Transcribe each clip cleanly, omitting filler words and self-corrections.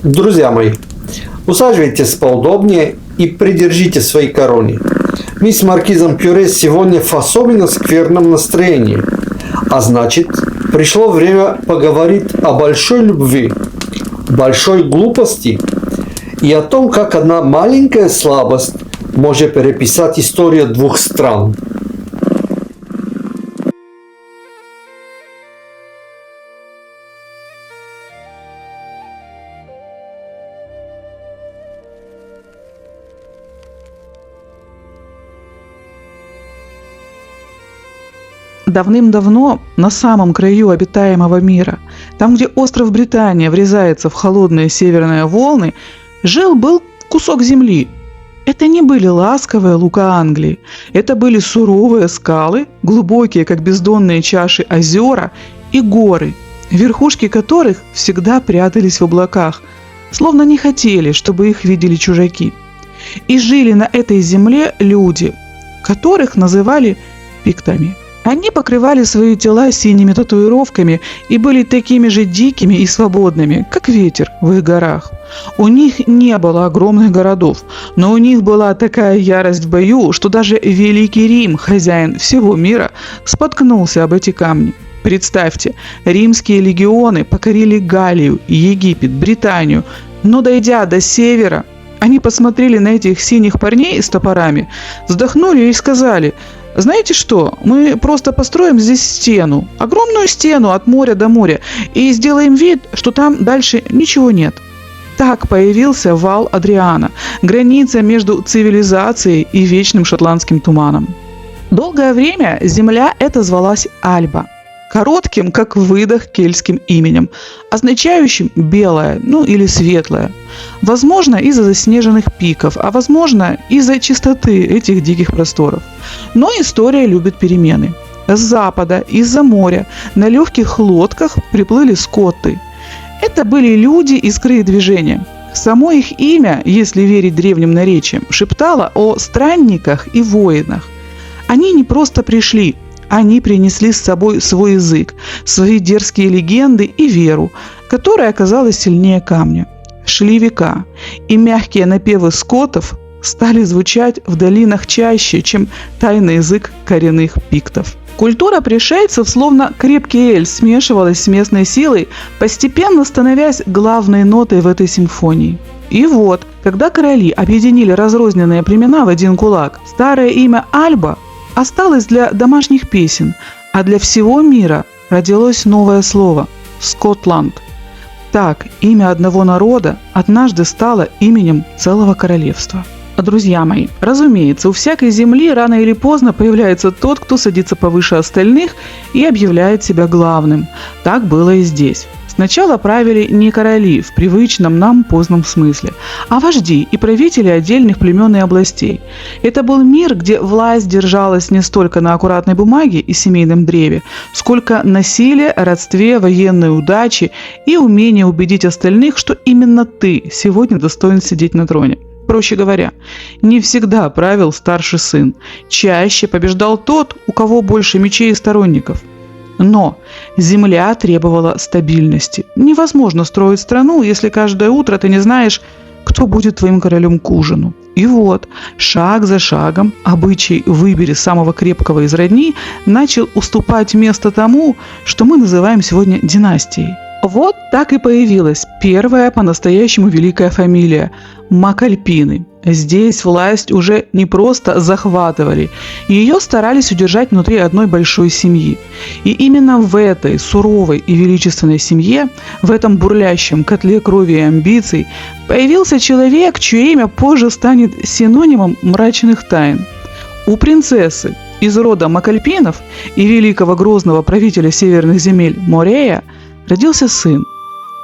Друзья мои, усаживайтесь поудобнее и придержите свои короны. Мы с маркизом Пюре сегодня в особенно скверном настроении. А значит, пришло время поговорить о большой любви, большой глупости и о том, как одна маленькая слабость может переписать историю двух стран. Давным-давно на самом краю обитаемого мира, там, где остров Британия врезается в холодные северные волны, жил-был кусок земли. Это не были ласковые луга Англии, это были суровые скалы, глубокие, как бездонные чаши, озера и горы, верхушки которых всегда прятались в облаках, словно не хотели, чтобы их видели чужаки. И жили на этой земле люди, которых называли пиктами. Они покрывали свои тела синими татуировками и были такими же дикими и свободными, как ветер в их горах. У них не было огромных городов, но у них была такая ярость в бою, что даже Великий Рим, хозяин всего мира, споткнулся об эти камни. Представьте, римские легионы покорили Галлию, Египет, Британию, но дойдя до севера, они посмотрели на этих синих парней с топорами, вздохнули и сказали: «Знаете что, мы просто построим здесь стену, огромную стену от моря до моря, и сделаем вид, что там дальше ничего нет». Так появился вал Адриана, граница между цивилизацией и вечным шотландским туманом. Долгое время земля эта звалась Альба, коротким, как выдох, кельтским именем, означающим «белое», или «светлое». Возможно, из-за заснеженных пиков, а возможно, из-за чистоты этих диких просторов. Но история любит перемены. С запада, из-за моря, на легких лодках приплыли скотты. Это были люди искры и движения. Само их имя, если верить древним наречиям, шептало о странниках и воинах. Они не просто пришли, они принесли с собой свой язык, свои дерзкие легенды и веру, которая оказалась сильнее камня. Шли века, и мягкие напевы скотов стали звучать в долинах чаще, чем тайный язык коренных пиктов. Культура пришельцев, словно крепкий эль, смешивалась с местной силой, постепенно становясь главной нотой в этой симфонии. И вот, когда короли объединили разрозненные племена в один кулак, старое имя Альба осталось для домашних песен, а для всего мира родилось новое слово – Скотланд. Так, имя одного народа однажды стало именем целого королевства. Друзья мои, разумеется, у всякой земли рано или поздно появляется тот, кто садится повыше остальных и объявляет себя главным. Так было и здесь. Сначала правили не короли в привычном нам позднем смысле, а вожди и правители отдельных племен и областей. Это был мир, где власть держалась не столько на аккуратной бумаге и семейном древе, сколько на силе, родстве, военной удаче и умении убедить остальных, что именно ты сегодня достоин сидеть на троне. Проще говоря, не всегда правил старший сын, чаще побеждал тот, у кого больше мечей и сторонников. Но земля требовала стабильности. Невозможно строить страну, если каждое утро ты не знаешь, кто будет твоим королем к ужину. И вот, шаг за шагом, обычай «выбери самого крепкого из родни» начал уступать место тому, что мы называем сегодня династией. Вот так и появилась первая по-настоящему великая фамилия – Макальпины. Здесь власть уже не просто захватывали, ее старались удержать внутри одной большой семьи. И именно в этой суровой и величественной семье, в этом бурлящем котле крови и амбиций, появился человек, чье имя позже станет синонимом мрачных тайн. У принцессы из рода Макальпинов и великого грозного правителя северных земель Морея родился сын.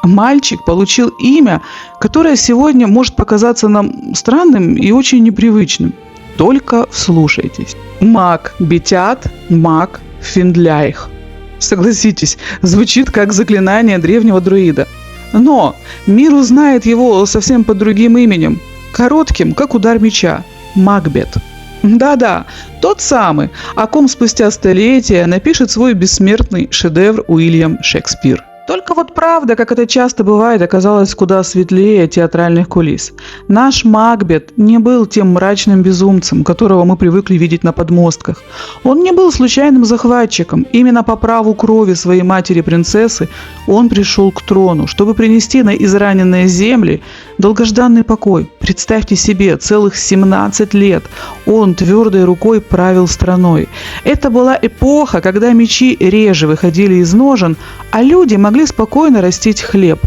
Мальчик получил имя, которое сегодня может показаться нам странным и очень непривычным. Только вслушайтесь. Мак Бетят Мак Финдляйх. Согласитесь, звучит как заклинание древнего друида. Но мир узнает его совсем под другим именем, коротким, как удар меча – Макбет. Да-да, тот самый, о ком спустя столетия напишет свой бессмертный шедевр Уильям Шекспир. Только вот правда, как это часто бывает, оказалась куда светлее театральных кулис. Наш Макбет не был тем мрачным безумцем, которого мы привыкли видеть на подмостках. Он не был случайным захватчиком. Именно по праву крови своей матери-принцессы он пришел к трону, чтобы принести на израненные земли долгожданный покой. Представьте себе, целых 17 лет он твердой рукой правил страной. Это была эпоха, когда мечи реже выходили из ножен, а люди могли спокойно растить хлеб.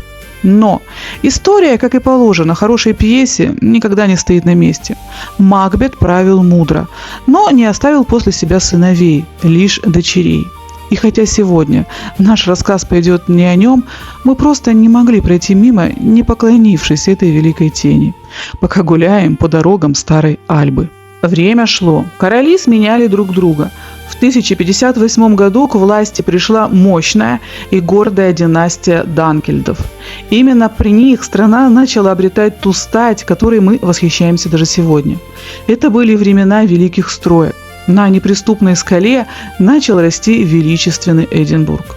Но история, как и положено хорошей пьесе, никогда не стоит на месте. Макбет правил мудро, но не оставил после себя сыновей, лишь дочерей. И хотя сегодня наш рассказ пойдет не о нем, мы просто не могли пройти мимо, не поклонившись этой великой тени, пока гуляем по дорогам старой Альбы. Время шло, короли сменяли друг друга. В 1058 году к власти пришла мощная и гордая династия Данкельдов. Именно при них страна начала обретать ту стать, которой мы восхищаемся даже сегодня. Это были времена великих строек. На неприступной скале начал расти величественный Эдинбург.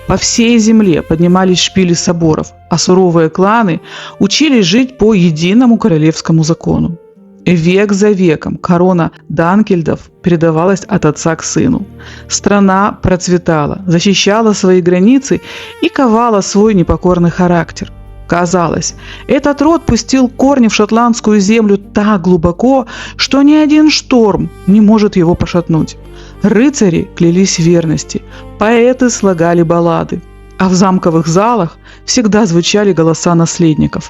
По всей земле поднимались шпили соборов, а суровые кланы учились жить по единому королевскому закону. Век за веком корона Данкельдов передавалась от отца к сыну. Страна процветала, защищала свои границы и ковала свой непокорный характер. Казалось, этот род пустил корни в шотландскую землю так глубоко, что ни один шторм не может его пошатнуть. Рыцари клялись в верности, поэты слагали баллады, а в замковых залах всегда звучали голоса наследников.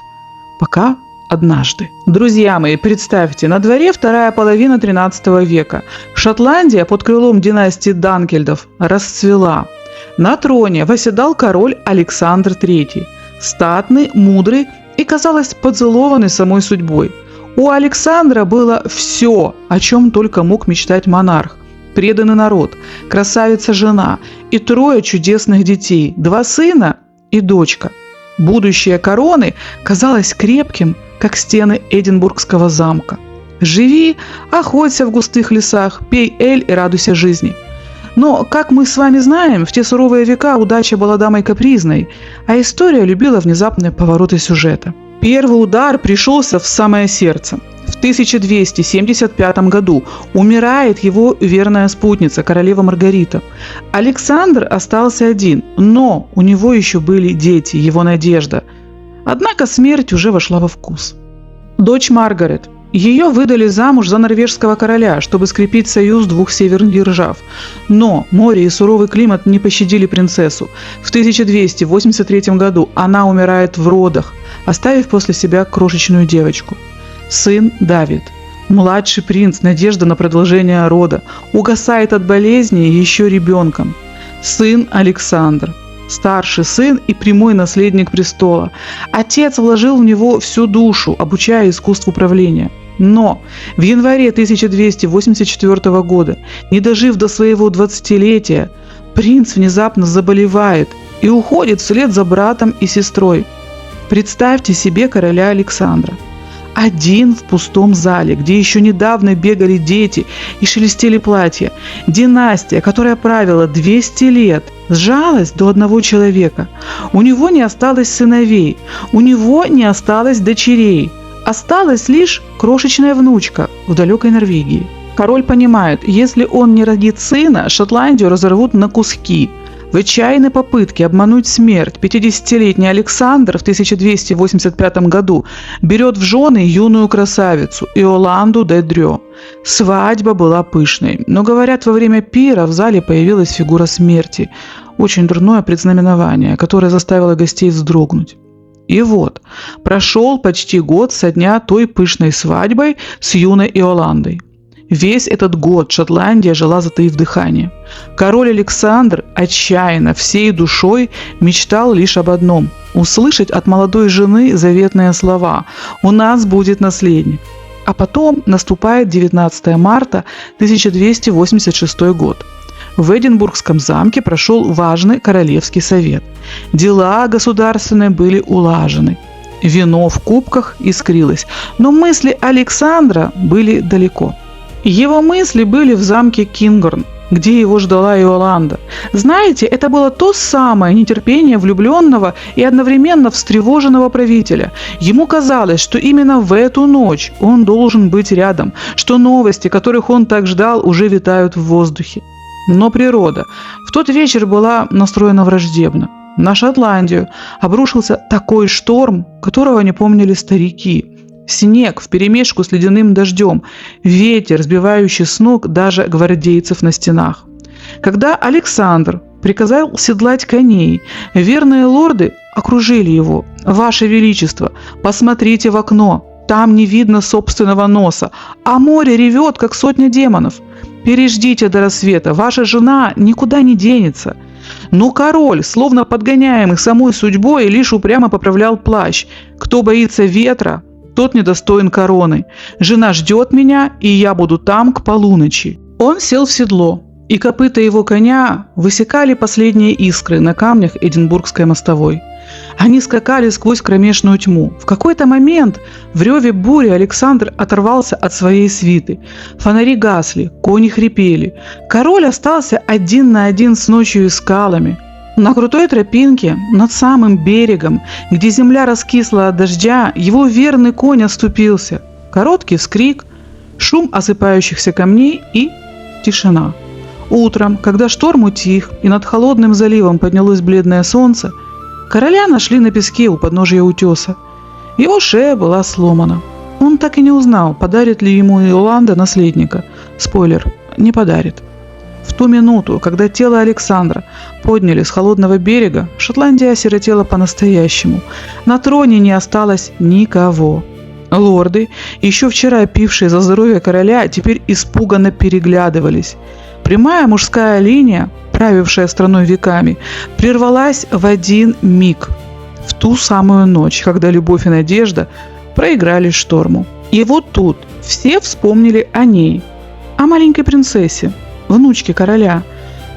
Пока однажды. Друзья мои, представьте, на дворе вторая половина 13 века. Шотландия под крылом династии Данкельдов расцвела. На троне восседал король Александр III. Статный, мудрый и, казалось, поцелованный самой судьбой. У Александра было все, о чем только мог мечтать монарх. Преданный народ, красавица-жена и 3 чудесных детей, 2 сына и дочка. Будущее короны казалось крепким, как стены Эдинбургского замка. Живи, охоться в густых лесах, пей эль и радуйся жизни. Но, как мы с вами знаем, в те суровые века удача была дамой капризной, а история любила внезапные повороты сюжета. Первый удар пришелся в самое сердце. В 1275 году умирает его верная спутница, королева Маргарита. Александр остался один, но у него еще были дети, его надежда. Однако смерть уже вошла во вкус. Дочь Маргарет. Ее выдали замуж за норвежского короля, чтобы скрепить союз 2 северных держав. Но море и суровый климат не пощадили принцессу. В 1283 году она умирает в родах, оставив после себя крошечную девочку. Сын Давид, младший принц, надежда на продолжение рода, угасает от болезни еще ребенком. Сын Александр, старший сын и прямой наследник престола. Отец вложил в него всю душу, обучая искусству правления. Но в январе 1284 года, не дожив до своего 20-летия, принц внезапно заболевает и уходит вслед за братом и сестрой. Представьте себе короля Александра. Один в пустом зале, где еще недавно бегали дети и шелестели платья. Династия, которая правила 200 лет, сжалась до одного человека. У него не осталось сыновей, у него не осталось дочерей. Осталась лишь крошечная внучка в далекой Норвегии. Король понимает, если он не родит сына, Шотландию разорвут на куски. В отчаянной попытке обмануть смерть 50-летний Александр в 1285 году берет в жены юную красавицу Иоланду де Дрё. Свадьба была пышной, но, говорят, во время пира в зале появилась фигура смерти. Очень дурное предзнаменование, которое заставило гостей вздрогнуть. И вот, прошел почти год со дня той пышной свадьбы с юной Иоландой. Весь этот год Шотландия жила, затаив дыхание. Король Александр отчаянно, всей душой мечтал лишь об одном – услышать от молодой жены заветные слова «У нас будет наследник». А потом наступает 19 марта 1286 год. В Эдинбургском замке прошел важный королевский совет. Дела государственные были улажены. Вино в кубках искрилось, но мысли Александра были далеко. Его мысли были в замке Кингорн, где его ждала Иоланда. Знаете, это было то самое нетерпение влюбленного и одновременно встревоженного правителя. Ему казалось, что именно в эту ночь он должен быть рядом, что новости, которых он так ждал, уже витают в воздухе. Но природа в тот вечер была настроена враждебно. На Шотландию обрушился такой шторм, которого не помнили старики. Снег вперемешку с ледяным дождем, ветер, сбивающий с ног даже гвардейцев на стенах. Когда Александр приказал седлать коней, верные лорды окружили его. «Ваше Величество, посмотрите в окно, там не видно собственного носа, а море ревет, как сотня демонов. Переждите до рассвета, ваша жена никуда не денется». Но король, словно подгоняемый самой судьбой, лишь упрямо поправлял плащ. «Кто боится ветра, тот недостоин короны. Жена ждет меня, и я буду там к полуночи». Он сел в седло, и копыта его коня высекали последние искры на камнях Эдинбургской мостовой. Они скакали сквозь кромешную тьму. В какой-то момент в реве бури Александр оторвался от своей свиты. Фонари гасли, кони хрипели. Король остался один на один с ночью и скалами. На крутой тропинке, над самым берегом, где земля раскисла от дождя, его верный конь оступился. Короткий вскрик, шум осыпающихся камней и тишина. Утром, когда шторм утих и над холодным заливом поднялось бледное солнце, короля нашли на песке у подножия утеса. Его шея была сломана. Он так и не узнал, подарит ли ему Иоланда наследника. Спойлер, не подарит. В ту минуту, когда тело Александра подняли с холодного берега, Шотландия осиротела по-настоящему. На троне не осталось никого. Лорды, еще вчера пившие за здоровье короля, теперь испуганно переглядывались. Прямая мужская линия, правившая страной веками, прервалась в один миг, в ту самую ночь, когда любовь и надежда проиграли шторму. И вот тут все вспомнили о ней, о маленькой принцессе, внучке короля,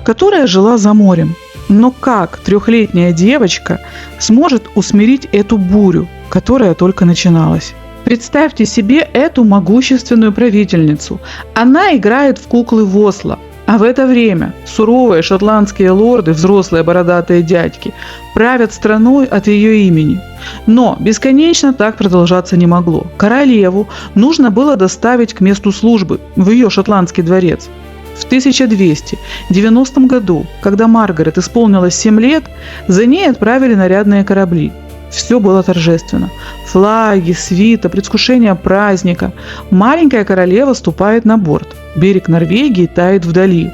которая жила за морем. Но как 3-летняя девочка сможет усмирить эту бурю, которая только начиналась? Представьте себе эту могущественную правительницу. Она играет в куклы в Осло. А в это время суровые шотландские лорды, взрослые бородатые дядьки, правят страной от ее имени. Но бесконечно так продолжаться не могло. Королеву нужно было доставить к месту службы, в ее шотландский дворец. В 1290 году, когда Маргарет исполнилось 7 лет, за ней отправили нарядные корабли. Все было торжественно. Флаги, свита, предвкушение праздника. Маленькая королева ступает на борт. Берег Норвегии тает вдали.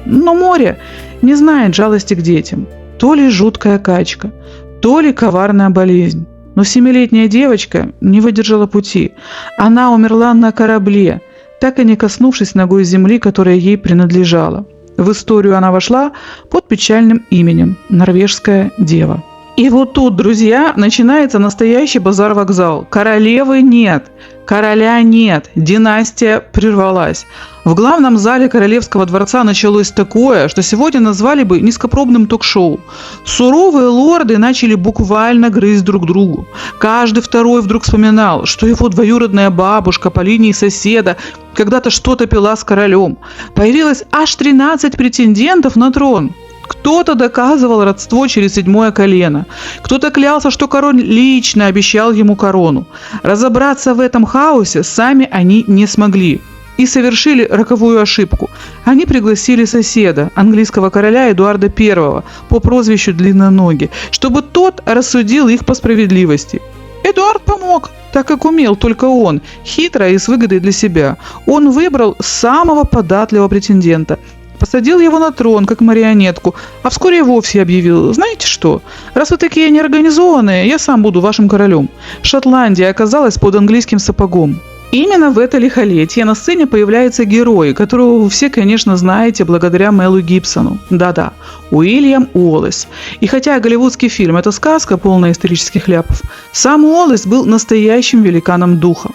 Но море не знает жалости к детям. То ли жуткая качка, то ли коварная болезнь. Но 7-летняя девочка не выдержала пути. Она умерла на корабле, так и не коснувшись ногой земли, которая ей принадлежала. В историю она вошла под печальным именем «Норвежская дева». И вот тут, друзья, начинается настоящий базар-вокзал. Королевы нет, короля нет, династия прервалась. В главном зале Королевского дворца началось такое, что сегодня назвали бы низкопробным ток-шоу. Суровые лорды начали буквально грызть друг другу. Каждый второй вдруг вспоминал, что его двоюродная бабушка по линии соседа когда-то что-то пила с королем. Появилось аж 13 претендентов на трон. Кто-то доказывал родство через 7-е колено. Кто-то клялся, что король лично обещал ему корону. Разобраться в этом хаосе сами они не смогли. И совершили роковую ошибку. Они пригласили соседа, английского короля Эдуарда I, по прозвищу Длинноногий, чтобы тот рассудил их по справедливости. Эдуард помог, так как умел только он, хитро и с выгодой для себя. Он выбрал самого податливого претендента, посадил его на трон, как марионетку, а вскоре и вовсе объявил: знаете что, раз вы такие неорганизованные, я сам буду вашим королем. Шотландия оказалась под английским сапогом. Именно в это лихолетие на сцене появляется герой, которого вы все, конечно, знаете благодаря Мелу Гибсону. Да-да, Уильям Уоллес. И хотя голливудский фильм – это сказка, полная исторических ляпов, сам Уоллес был настоящим великаном духа.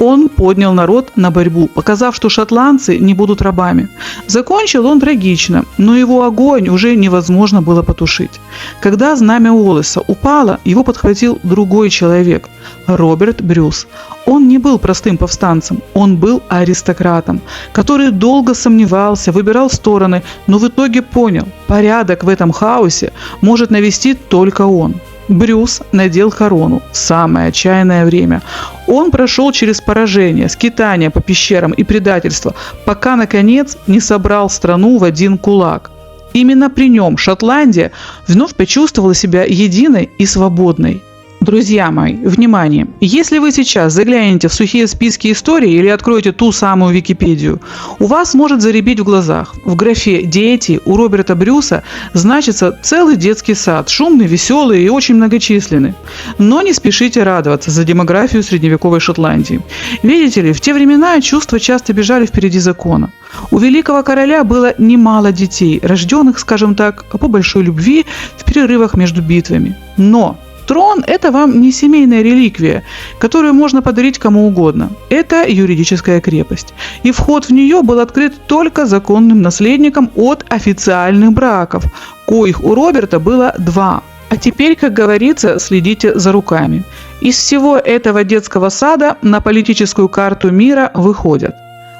Он поднял народ на борьбу, показав, что шотландцы не будут рабами. Закончил он трагично, но его огонь уже невозможно было потушить. Когда знамя Уоллеса упало, его подхватил другой человек – Роберт Брюс. Он не был простым повстанцем, он был аристократом, который долго сомневался, выбирал стороны, но в итоге понял – порядок в этом хаосе может навести только он. Брюс надел корону в самое отчаянное время. Он прошел через поражение, скитания по пещерам и предательство, пока, наконец, не собрал страну в один кулак. Именно при нем Шотландия вновь почувствовала себя единой и свободной. Друзья мои, внимание! Если вы сейчас заглянете в сухие списки истории или откроете ту самую Википедию, у вас может заребить в глазах. В графе «Дети» у Роберта Брюса значится целый детский сад, шумный, веселый и очень многочисленный. Но не спешите радоваться за демографию средневековой Шотландии. Видите ли, в те времена чувства часто бежали впереди закона. У великого короля было немало детей, рожденных, скажем так, по большой любви в перерывах между битвами. Но трон – это вам не семейная реликвия, которую можно подарить кому угодно. Это юридическая крепость. И вход в нее был открыт только законным наследникам от официальных браков, коих у Роберта было 2. А теперь, как говорится, следите за руками. Из всего этого детского сада на политическую карту мира выходят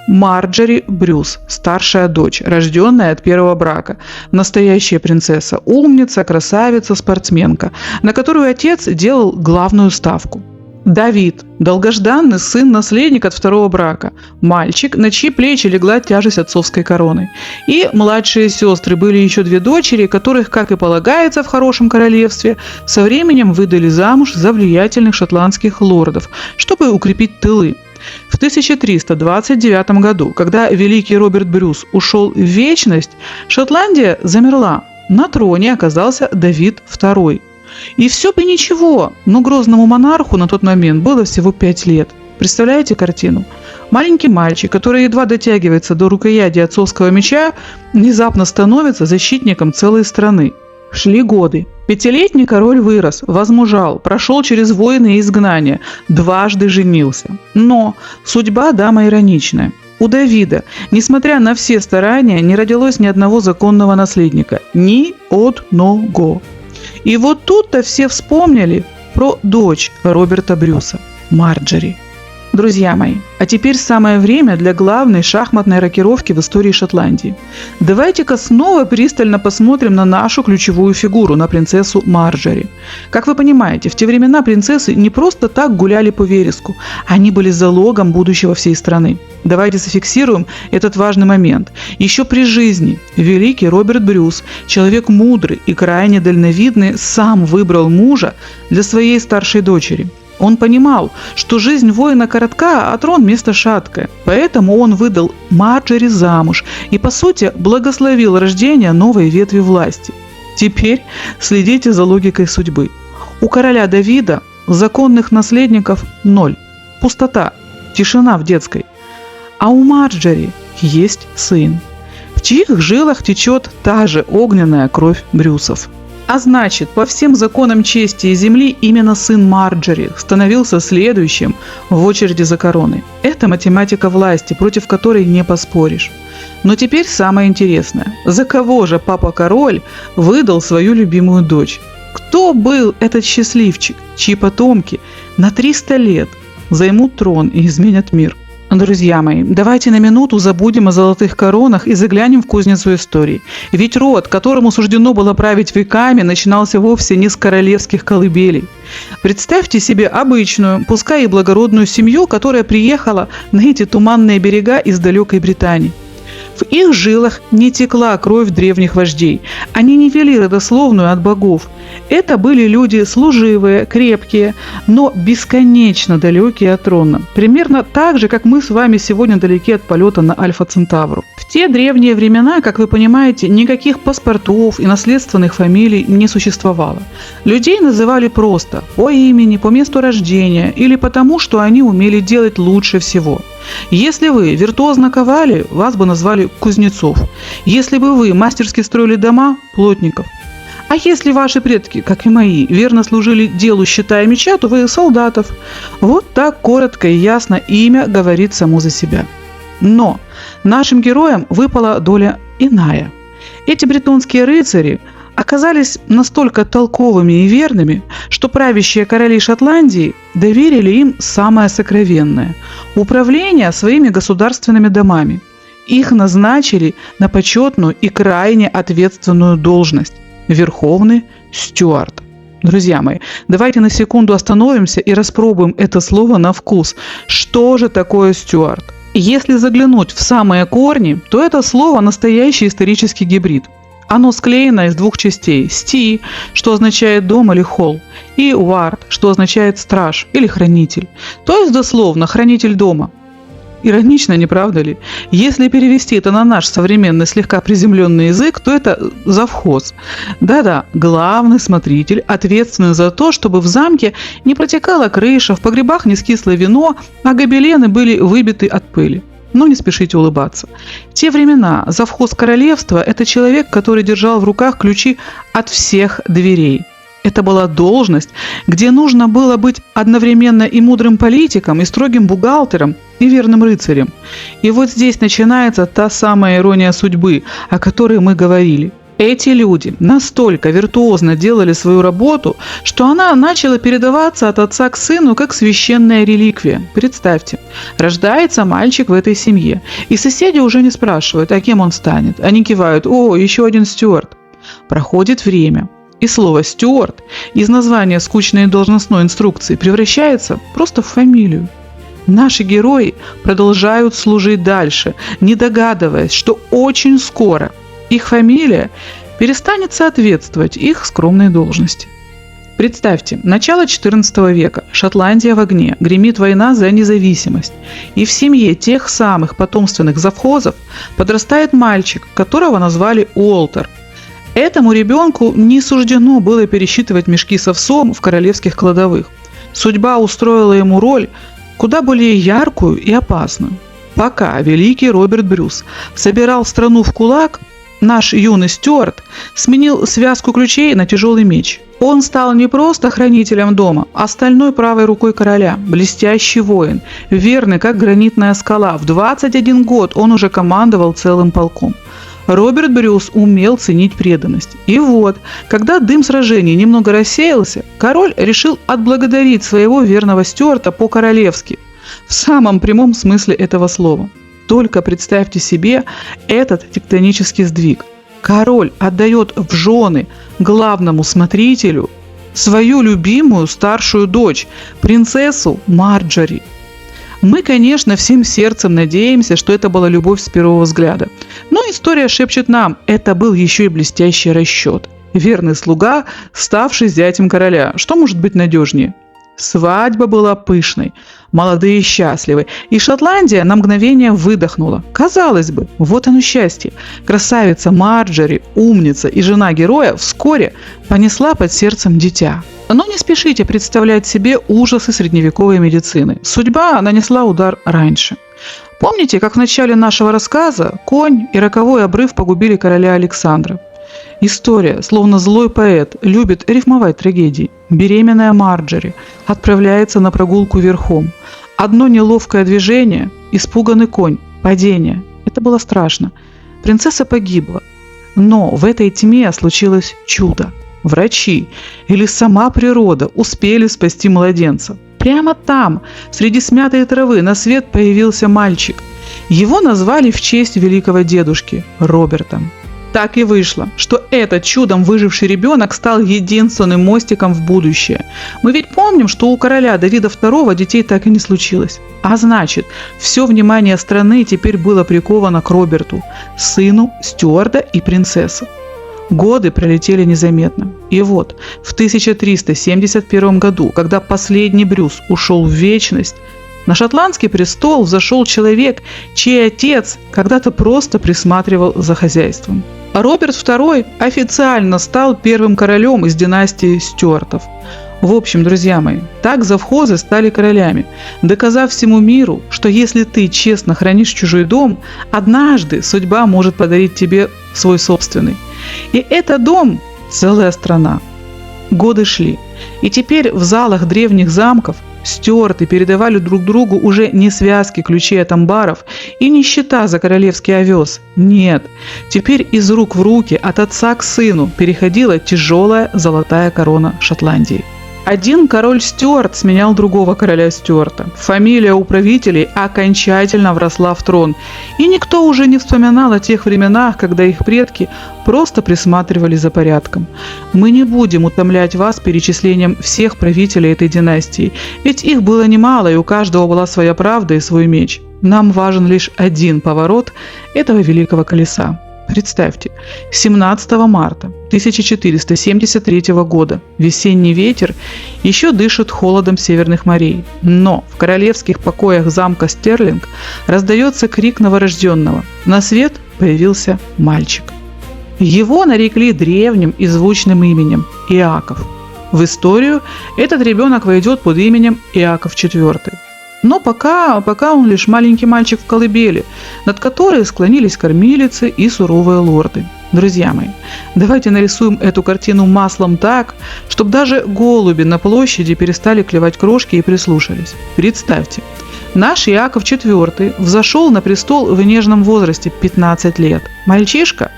Марджори Брюс, старшая дочь, рожденная от первого брака, настоящая принцесса, умница, красавица, спортсменка, на которую отец делал главную ставку. Давид, долгожданный сын-наследник от второго брака, мальчик, на чьи плечи легла тяжесть отцовской короны. И младшие сестры были еще 2 дочери, которых, как и полагается в хорошем королевстве, со временем выдали замуж за влиятельных шотландских лордов, чтобы укрепить тылы. В 1329 году, когда великий Роберт Брюс ушел в вечность, Шотландия замерла. На троне оказался Давид II. И все бы ничего, но грозному монарху на тот момент было всего 5 лет. Представляете картину? Маленький мальчик, который едва дотягивается до рукояти отцовского меча, внезапно становится защитником целой страны. Шли годы. 5-летний король вырос, возмужал, прошел через войны и изгнания, 2 женился. Но судьба дама ироничная. У Давида, несмотря на все старания, не родилось ни одного законного наследника. Ни одного. И вот тут-то все вспомнили про дочь Роберта Брюса, Марджори. Друзья мои, а теперь самое время для главной шахматной рокировки в истории Шотландии. Давайте-ка снова пристально посмотрим на нашу ключевую фигуру, на принцессу Марджори. Как вы понимаете, в те времена принцессы не просто так гуляли по вереску, они были залогом будущего всей страны. Давайте зафиксируем этот важный момент. Еще при жизни великий Роберт Брюс, человек мудрый и крайне дальновидный, сам выбрал мужа для своей старшей дочери. Он понимал, что жизнь воина коротка, а трон место шаткое. Поэтому он выдал Марджори замуж и, по сути, благословил рождение новой ветви власти. Теперь следите за логикой судьбы. У короля Давида законных наследников 0. Пустота, тишина в детской. А у Марджори есть сын, в чьих жилах течет та же огненная кровь Брюсов. А значит, по всем законам чести и земли именно сын Марджори становился следующим в очереди за короной. Это математика власти, против которой не поспоришь. Но теперь самое интересное. За кого же папа-король выдал свою любимую дочь? Кто был этот счастливчик, чьи потомки на 300 лет займут трон и изменят мир? Друзья мои, давайте на минуту забудем о золотых коронах и заглянем в кузницу истории. Ведь род, которому суждено было править веками, начинался вовсе не с королевских колыбелей. Представьте себе обычную, пускай и благородную семью, которая приехала на эти туманные берега из далекой Британии. В их жилах не текла кровь древних вождей. Они не вели родословную от богов. Это были люди служивые, крепкие, но бесконечно далекие от трона. Примерно так же, как мы с вами сегодня далеки от полета на Альфа-Центавру. В те древние времена, как вы понимаете, никаких паспортов и наследственных фамилий не существовало. Людей называли просто по имени, по месту рождения или потому, что они умели делать лучше всего. Если вы виртуозно ковали, вас бы назвали кузнецов. Если бы вы мастерски строили дома – плотников. А если ваши предки, как и мои, верно служили делу щита и меча, то вы солдатов. Вот так коротко и ясно имя говорит само за себя. Но нашим героям выпала доля иная. Эти бретонские рыцари оказались настолько толковыми и верными, что правящие короли Шотландии доверили им самое сокровенное – управление своими государственными домами. Их назначили на почетную и крайне ответственную должность – Верховный Стюарт. Друзья мои, давайте на секунду остановимся и распробуем это слово на вкус. Что же такое Стюарт? Если заглянуть в самые корни, то это слово настоящий исторический гибрид. Оно склеено из двух частей. «Сти», что означает «дом» или «холл», и «вард», что означает «страж» или «хранитель», то есть дословно «хранитель дома». Иронично, не правда ли? Если перевести это на наш современный слегка приземленный язык, то это завхоз. Да-да, главный смотритель, ответственный за то, чтобы в замке не протекала крыша, в погребах не скисло вино, а гобелены были выбиты от пыли. Но не спешите улыбаться. В те времена завхоз королевства – это человек, который держал в руках ключи от всех дверей. Это была должность, где нужно было быть одновременно и мудрым политиком, и строгим бухгалтером, и верным рыцарем. И вот здесь начинается та самая ирония судьбы, о которой мы говорили. Эти люди настолько виртуозно делали свою работу, что она начала передаваться от отца к сыну как священная реликвия. Представьте, рождается мальчик в этой семье, и соседи уже не спрашивают, а кем он станет. Они кивают: «О, еще один Стюарт». Проходит время. И слово «стюарт» из названия скучной должностной инструкции превращается просто в фамилию. Наши герои продолжают служить дальше, не догадываясь, что очень скоро их фамилия перестанет соответствовать их скромной должности. Представьте, начало XIV века, Шотландия в огне, гремит война за независимость. И в семье тех самых потомственных завхозов подрастает мальчик, которого назвали Уолтер. Этому ребенку не суждено было пересчитывать мешки с овсом в королевских кладовых. Судьба устроила ему роль куда более яркую и опасную. Пока великий Роберт Брюс собирал страну в кулак, наш юный Стюарт сменил связку ключей на тяжелый меч. Он стал не просто хранителем дома, а стальной правой рукой короля, блестящий воин, верный как гранитная скала. В 21 год он уже командовал целым полком. Роберт Брюс умел ценить преданность. И вот, когда дым сражений немного рассеялся, король решил отблагодарить своего верного Стюарта по-королевски, в самом прямом смысле этого слова. Только представьте себе этот тектонический сдвиг. Король отдает в жены главному смотрителю свою любимую старшую дочь, принцессу Марджори. Мы, конечно, всем сердцем надеемся, что это была любовь с первого взгляда. Но история шепчет нам, это был еще и блестящий расчет. Верный слуга, ставший зятем короля. Что может быть надежнее? Свадьба была пышной, молодые счастливы, и Шотландия на мгновение выдохнула. Казалось бы, вот оно счастье. Красавица Марджори, умница и жена героя вскоре понесла под сердцем дитя. Но не спешите представлять себе ужасы средневековой медицины. Судьба нанесла удар раньше. Помните, как в начале нашего рассказа конь и роковой обрыв погубили короля Александра? История, словно злой поэт, любит рифмовать трагедии. Беременная Марджори отправляется на прогулку верхом. Одно неловкое движение, испуганный конь, падение. Это было страшно. Принцесса погибла. Но в этой тьме случилось чудо. Врачи или сама природа успели спасти младенца. Прямо там, среди смятой травы, на свет появился мальчик. Его назвали в честь великого дедушки Робертом. Так и вышло, что этот чудом выживший ребенок стал единственным мостиком в будущее. Мы ведь помним, что у короля Давида II детей так и не случилось. А значит, все внимание страны теперь было приковано к Роберту, сыну Стюарта и принцессы. Годы пролетели незаметно. И вот, в 1371 году, когда последний Брюс ушел в вечность, на шотландский престол взошел человек, чей отец когда-то просто присматривал за хозяйством. Роберт II официально стал первым королем из династии Стюартов. В общем, друзья мои, так завхозы стали королями, доказав всему миру, что если ты честно хранишь чужой дом, однажды судьба может подарить тебе свой собственный. И этот дом целая страна. Годы шли, и теперь в залах древних замков стюарты передавали друг другу уже не связки ключей от амбаров и не счета за королевский овес. Нет, теперь из рук в руки, от отца к сыну переходила тяжелая золотая корона Шотландии. Один король Стюарт сменял другого короля Стюарта. Фамилия управителей окончательно вросла в трон, и никто уже не вспоминал о тех временах, когда их предки просто присматривали за порядком. Мы не будем утомлять вас перечислением всех правителей этой династии, ведь их было немало, и у каждого была своя правда и свой меч. Нам важен лишь один поворот этого великого колеса. Представьте, 17 марта 1473 года весенний ветер еще дышит холодом северных морей, но в королевских покоях замка Стерлинг раздается крик новорожденного. На свет появился мальчик. Его нарекли древним и звучным именем Иаков. В историю этот ребенок войдет под именем Иаков IV. Но пока он лишь маленький мальчик в колыбели, над которой склонились кормилицы и суровые лорды. Друзья мои, давайте нарисуем эту картину маслом так, чтобы даже голуби на площади перестали клевать крошки и прислушались. Представьте, наш Иаков IV взошел на престол в нежном возрасте 15 лет. Мальчишка?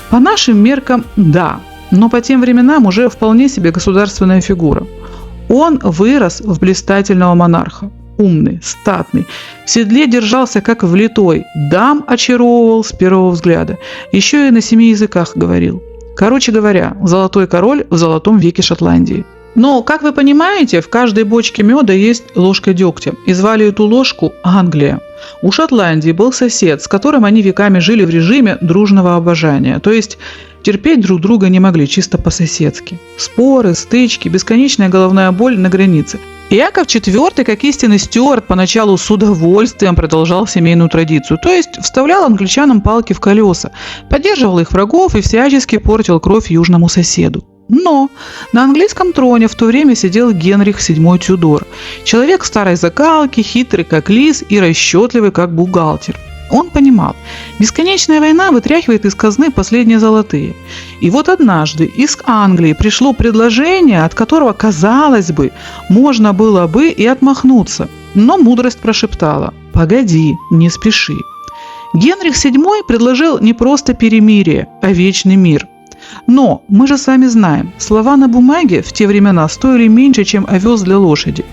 По нашим меркам, да, но по тем временам уже вполне себе государственная фигура. Он вырос в блистательного монарха. Умный, статный, в седле держался как влитой, дам очаровывал с первого взгляда, еще и на 7 языках говорил. Короче говоря, золотой король в золотом веке Шотландии. Но, как вы понимаете, в каждой бочке меда есть ложка дегтя, и звали эту ложку Англия. У Шотландии был сосед, с которым они веками жили в режиме дружного обожания, то есть терпеть друг друга не могли чисто по-соседски. Споры, стычки, бесконечная головная боль на границе. Иаков IV, как истинный стюарт, поначалу с удовольствием продолжал семейную традицию, то есть вставлял англичанам палки в колеса, поддерживал их врагов и всячески портил кровь южному соседу. Но на английском троне в то время сидел Генрих VII Тюдор, человек старой закалки, хитрый как лис и расчетливый как бухгалтер. Он понимал, бесконечная война вытряхивает из казны последние золотые. И вот однажды из Англии пришло предложение, от которого, казалось бы, можно было бы и отмахнуться. Но мудрость прошептала: «Погоди, не спеши». Генрих VII предложил не просто перемирие, а вечный мир. Но мы же с вами знаем, слова на бумаге в те времена стоили меньше, чем овес для лошади.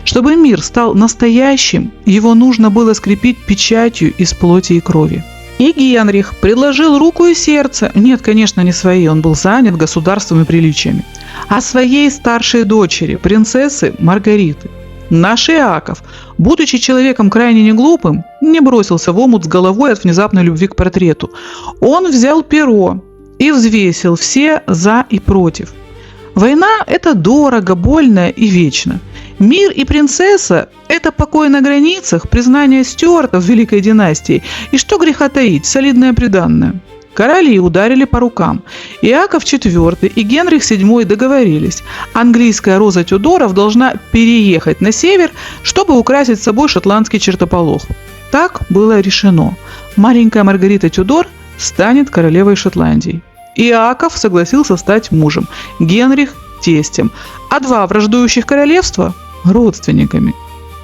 Чтобы мир стал настоящим, его нужно было скрепить печатью из плоти и крови. И Генрих предложил руку и сердце, нет, конечно, не свои, он был занят государством и приличиями, а своей старшей дочери, принцессы Маргариты. Наш Иаков, будучи человеком крайне неглупым, не бросился в омут с головой от внезапной любви к портрету. Он взял перо и взвесил все «за» и «против». Война – это дорого, больно и вечно. Мир и принцесса – это покой на границах, признание стюартов великой династии и, что греха таить, солидное приданное. Короли ударили по рукам. Иаков IV и Генрих VII договорились. Английская роза Тюдоров должна переехать на север, чтобы украсить собой шотландский чертополох. Так было решено. Маленькая Маргарита Тюдор станет королевой Шотландии. Иаков согласился стать мужем, Генрих – тестем, а 2 враждующих королевства – родственниками.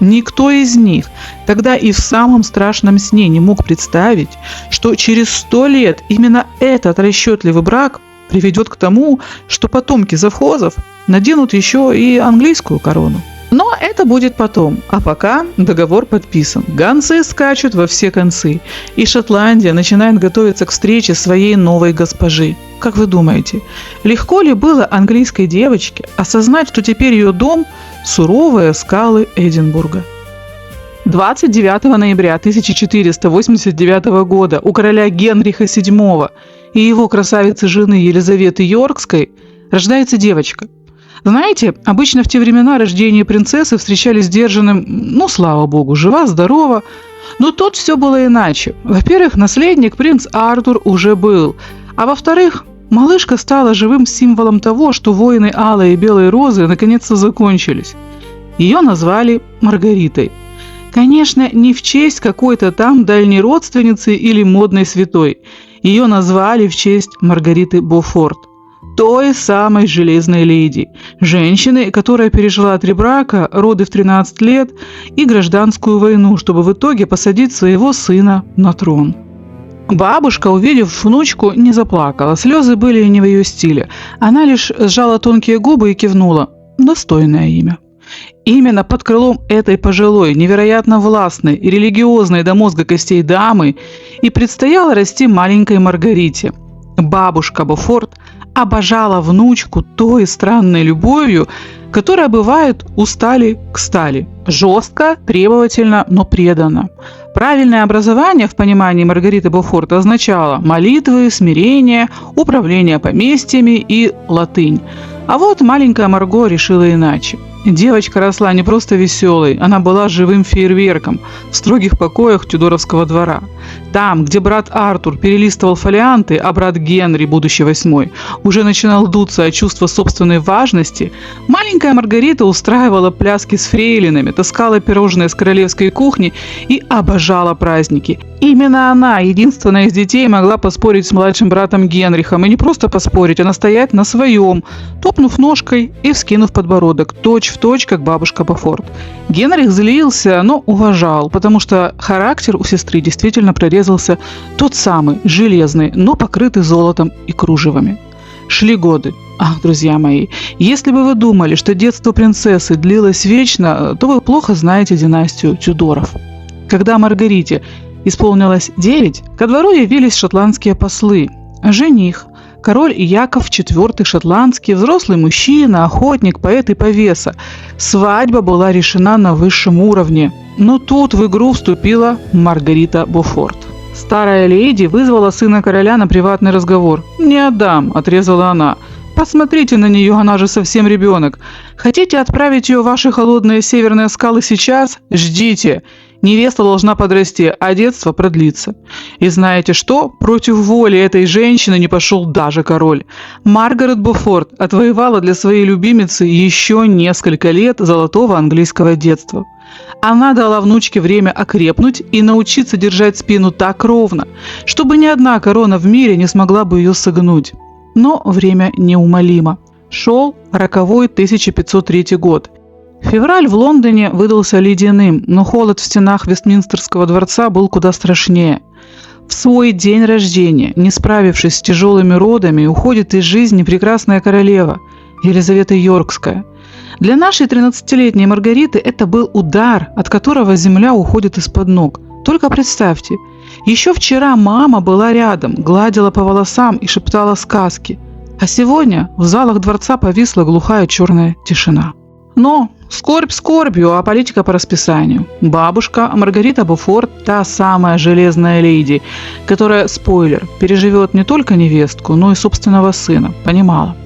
Никто из них тогда и в самом страшном сне не мог представить, что через 100 лет именно этот расчетливый брак приведет к тому, что потомки завхозов наденут еще и английскую корону. Но это будет потом, а пока договор подписан. Гонцы скачут во все концы, и Шотландия начинает готовиться к встрече своей новой госпожи. Как вы думаете, легко ли было английской девочке осознать, что теперь ее дом – суровые скалы Эдинбурга? 29 ноября 1489 года у короля Генриха VII и его красавицы жены Елизаветы Йоркской рождается девочка. Знаете, обычно в те времена рождение принцессы встречали сдержанным, ну, слава богу, жива-здорова. Но тут все было иначе. Во-первых, наследник принц Артур уже был. А во-вторых, малышка стала живым символом того, что войны алой и белой розы наконец-то закончились. Ее назвали Маргаритой. Конечно, не в честь какой-то там дальней родственницы или модной святой. Ее назвали в честь Маргариты Бофорт. той самой железной леди, женщины, которая пережила 3 брака, роды в 13 лет и гражданскую войну, чтобы в итоге посадить своего сына на трон. Бабушка, увидев внучку, не заплакала, слезы были не в ее стиле. Она лишь сжала тонкие губы и кивнула. Достойное имя. Именно под крылом этой пожилой, невероятно властной и религиозной до мозга костей дамы и предстояло расти маленькой Маргарите. Бабушка Бофорт обожала внучку той странной любовью, которая бывает у стали к стали. Жестко, требовательно, но преданно. Правильное образование в понимании Маргариты Бофорт означало молитвы, смирение, управление поместьями и латынь. А вот маленькая Марго решила иначе. Девочка росла не просто веселой, она была живым фейерверком в строгих покоях Тюдоровского двора. Там, где брат Артур перелистывал фолианты, а брат Генри, будущий 8-й, уже начинал дуться от чувства собственной важности, маленькая Маргарита устраивала пляски с фрейлинами, таскала пирожные с королевской кухни и обожала праздники. Именно она, единственная из детей, могла поспорить с младшим братом Генрихом, и не просто поспорить, а настоять на своем, топнув ножкой и вскинув подбородок, точь-в-точь, как бабушка Бофорт. Генрих злился, но уважал, потому что характер у сестры действительно прорезался тот самый, железный, но покрытый золотом и кружевами. Шли годы. Ах, друзья мои, если бы вы думали, что детство принцессы длилось вечно, то вы плохо знаете династию Тюдоров. Когда Маргарите исполнилось 9, ко двору явились шотландские послы. Жених, король Яков IV шотландский, взрослый мужчина, охотник, поэт и повеса. Свадьба была решена на высшем уровне. Но тут в игру вступила Маргарита Бофорт. Старая леди вызвала сына короля на приватный разговор. «Не отдам», – отрезала она. «Посмотрите на нее, она же совсем ребенок. Хотите отправить ее в ваши холодные северные скалы сейчас? Ждите. Невеста должна подрасти, а детство продлится». И знаете что? Против воли этой женщины не пошел даже король. Маргарет Бофорт отвоевала для своей любимицы еще несколько лет золотого английского детства. Она дала внучке время окрепнуть и научиться держать спину так ровно, чтобы ни одна корона в мире не смогла бы ее согнуть. Но время неумолимо. Шел роковой 1503 год. Февраль в Лондоне выдался ледяным, но холод в стенах Вестминстерского дворца был куда страшнее. В свой день рождения, не справившись с тяжелыми родами, уходит из жизни прекрасная королева Елизавета Йоркская. Для нашей 13-летней Маргариты это был удар, от которого земля уходит из-под ног. Только представьте, еще вчера мама была рядом, гладила по волосам и шептала сказки. А сегодня в залах дворца повисла глухая черная тишина. Но скорбь скорбью, а политика по расписанию. Бабушка Маргарита Бофорт, та самая железная леди, которая, спойлер, переживет не только невестку, но и собственного сына, понимала.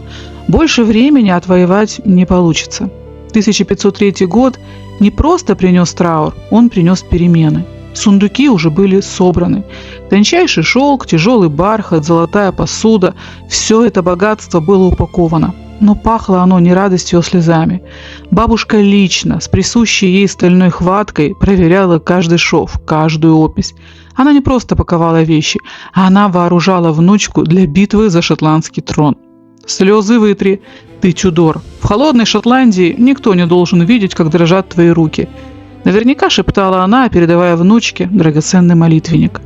Больше времени отвоевать не получится. 1503 год не просто принес траур, он принес перемены. Сундуки уже были собраны. Тончайший шелк, тяжелый бархат, золотая посуда – все это богатство было упаковано. Но пахло оно не радостью, а слезами. Бабушка лично, с присущей ей стальной хваткой, проверяла каждый шов, каждую опись. Она не просто паковала вещи, а она вооружала внучку для битвы за шотландский трон. Слезы вытри, ты Тюдор. В холодной Шотландии никто не должен видеть, как дрожат твои руки. Наверняка шептала она, передавая внучке драгоценный молитвенник.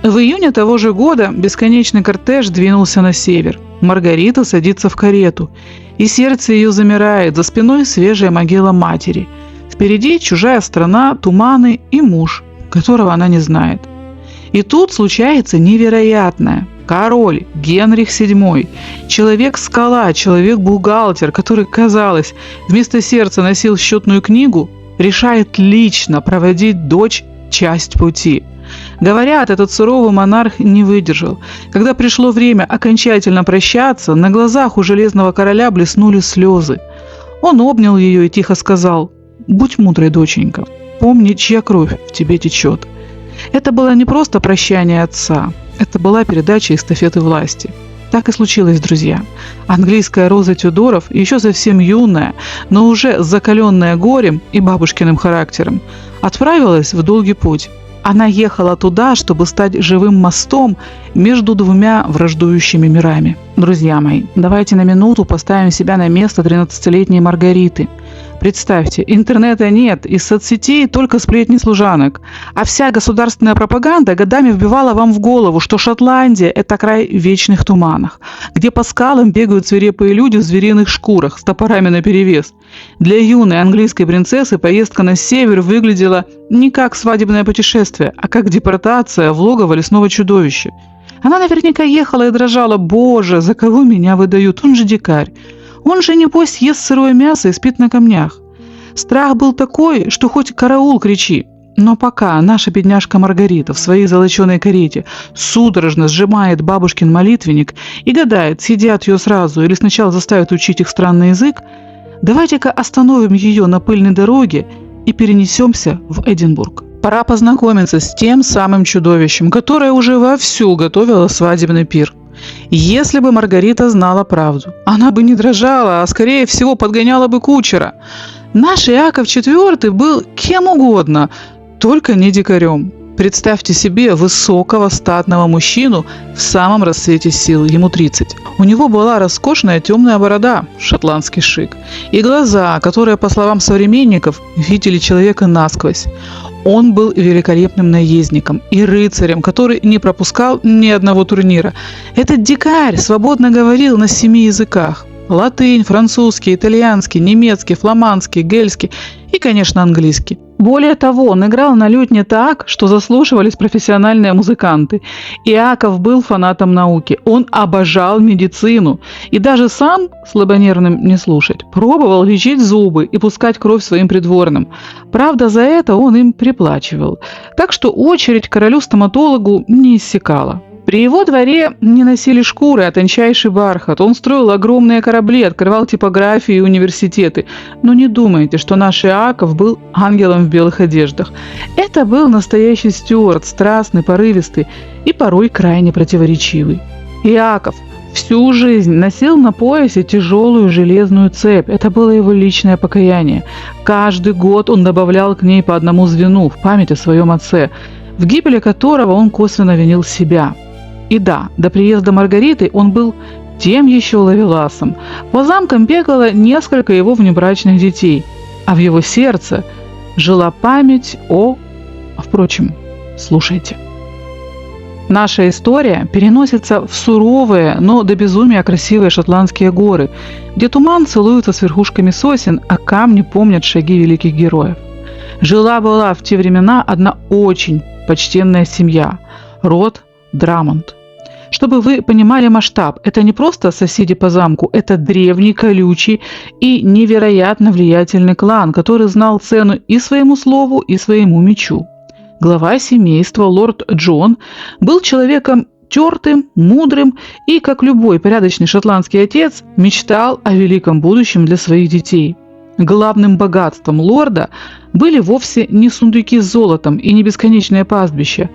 В июне того же года бесконечный кортеж двинулся на север. Маргарита садится в карету, и сердце ее замирает, за спиной свежая могила матери. Впереди чужая страна, туманы и муж, которого она не знает. И тут случается невероятное. Король Генрих VII, человек-скала, человек-бухгалтер, который, казалось, вместо сердца носил счетную книгу, решает лично проводить дочь часть пути. Говорят, этот суровый монарх не выдержал. Когда пришло время окончательно прощаться, на глазах у железного короля блеснули слезы. Он обнял ее и тихо сказал: «Будь мудрой, доченька, помни, чья кровь в тебе течет». Это было не просто прощание отца, это была передача эстафеты власти. Так и случилось, друзья. Английская роза Тюдоров, еще совсем юная, но уже закаленная горем и бабушкиным характером, отправилась в долгий путь. Она ехала туда, чтобы стать живым мостом между двумя враждующими мирами. Друзья мои, давайте на минуту поставим себя на место 13-летней Маргариты. Представьте, интернета нет, из соцсетей только сплетни служанок. А вся государственная пропаганда годами вбивала вам в голову, что Шотландия – это край в вечных туманах, где по скалам бегают свирепые люди в звериных шкурах с топорами наперевес. Для юной английской принцессы поездка на север выглядела не как свадебное путешествие, а как депортация в логово лесного чудовища. Она наверняка ехала и дрожала: «Боже, за кого меня выдают? Он же дикарь. Он же, небось, ест сырое мясо и спит на камнях». Страх был такой, что хоть караул кричи. Но пока наша бедняжка Маргарита в своей золоченой карете судорожно сжимает бабушкин молитвенник и гадает, съедят ее сразу или сначала заставят учить их странный язык, давайте-ка остановим ее на пыльной дороге и перенесемся в Эдинбург. Пора познакомиться с тем самым чудовищем, которое уже вовсю готовило свадебный пир. Если бы Маргарита знала правду, она бы не дрожала, а скорее всего подгоняла бы кучера. Наш Иаков IV был кем угодно, только не дикарем. Представьте себе высокого статного мужчину в самом расцвете сил, ему 30. У него была роскошная темная борода, шотландский шик, и глаза, которые, по словам современников, видели человека насквозь. Он был великолепным наездником и рыцарем, который не пропускал ни одного турнира. Этот дикарь свободно говорил на 7 языках: латынь, французский, итальянский, немецкий, фламандский, гельский и, конечно, английский. Более того, он играл на лютне так, что заслушивались профессиональные музыканты. Иаков был фанатом науки, он обожал медицину и даже сам, слабонервным не слушать, пробовал лечить зубы и пускать кровь своим придворным. Правда, за это он им приплачивал, так что очередь к королю-стоматологу не иссякала. При его дворе не носили шкуры, а тончайший бархат. Он строил огромные корабли, открывал типографии и университеты. Но не думайте, что наш Иаков был ангелом в белых одеждах. Это был настоящий стюарт, страстный, порывистый и порой крайне противоречивый. Иаков всю жизнь носил на поясе тяжелую железную цепь. Это было его личное покаяние. Каждый год он добавлял к ней по одному звену в память о своем отце, в гибели которого он косвенно винил себя. И да, до приезда Маргариты он был тем еще ловеласом. По замкам бегало несколько его внебрачных детей, а в его сердце жила память о... Впрочем, слушайте. Наша история переносится в суровые, но до безумия красивые шотландские горы, где туман целуется с верхушками сосен, а камни помнят шаги великих героев. Жила-была в те времена одна очень почтенная семья – род Драмонт. Чтобы вы понимали масштаб, это не просто соседи по замку, это древний, колючий и невероятно влиятельный клан, который знал цену и своему слову, и своему мечу. Глава семейства, лорд Джон, был человеком тертым, мудрым и, как любой порядочный шотландский отец, мечтал о великом будущем для своих детей. Главным богатством лорда были вовсе не сундуки с золотом и не бесконечное пастбище,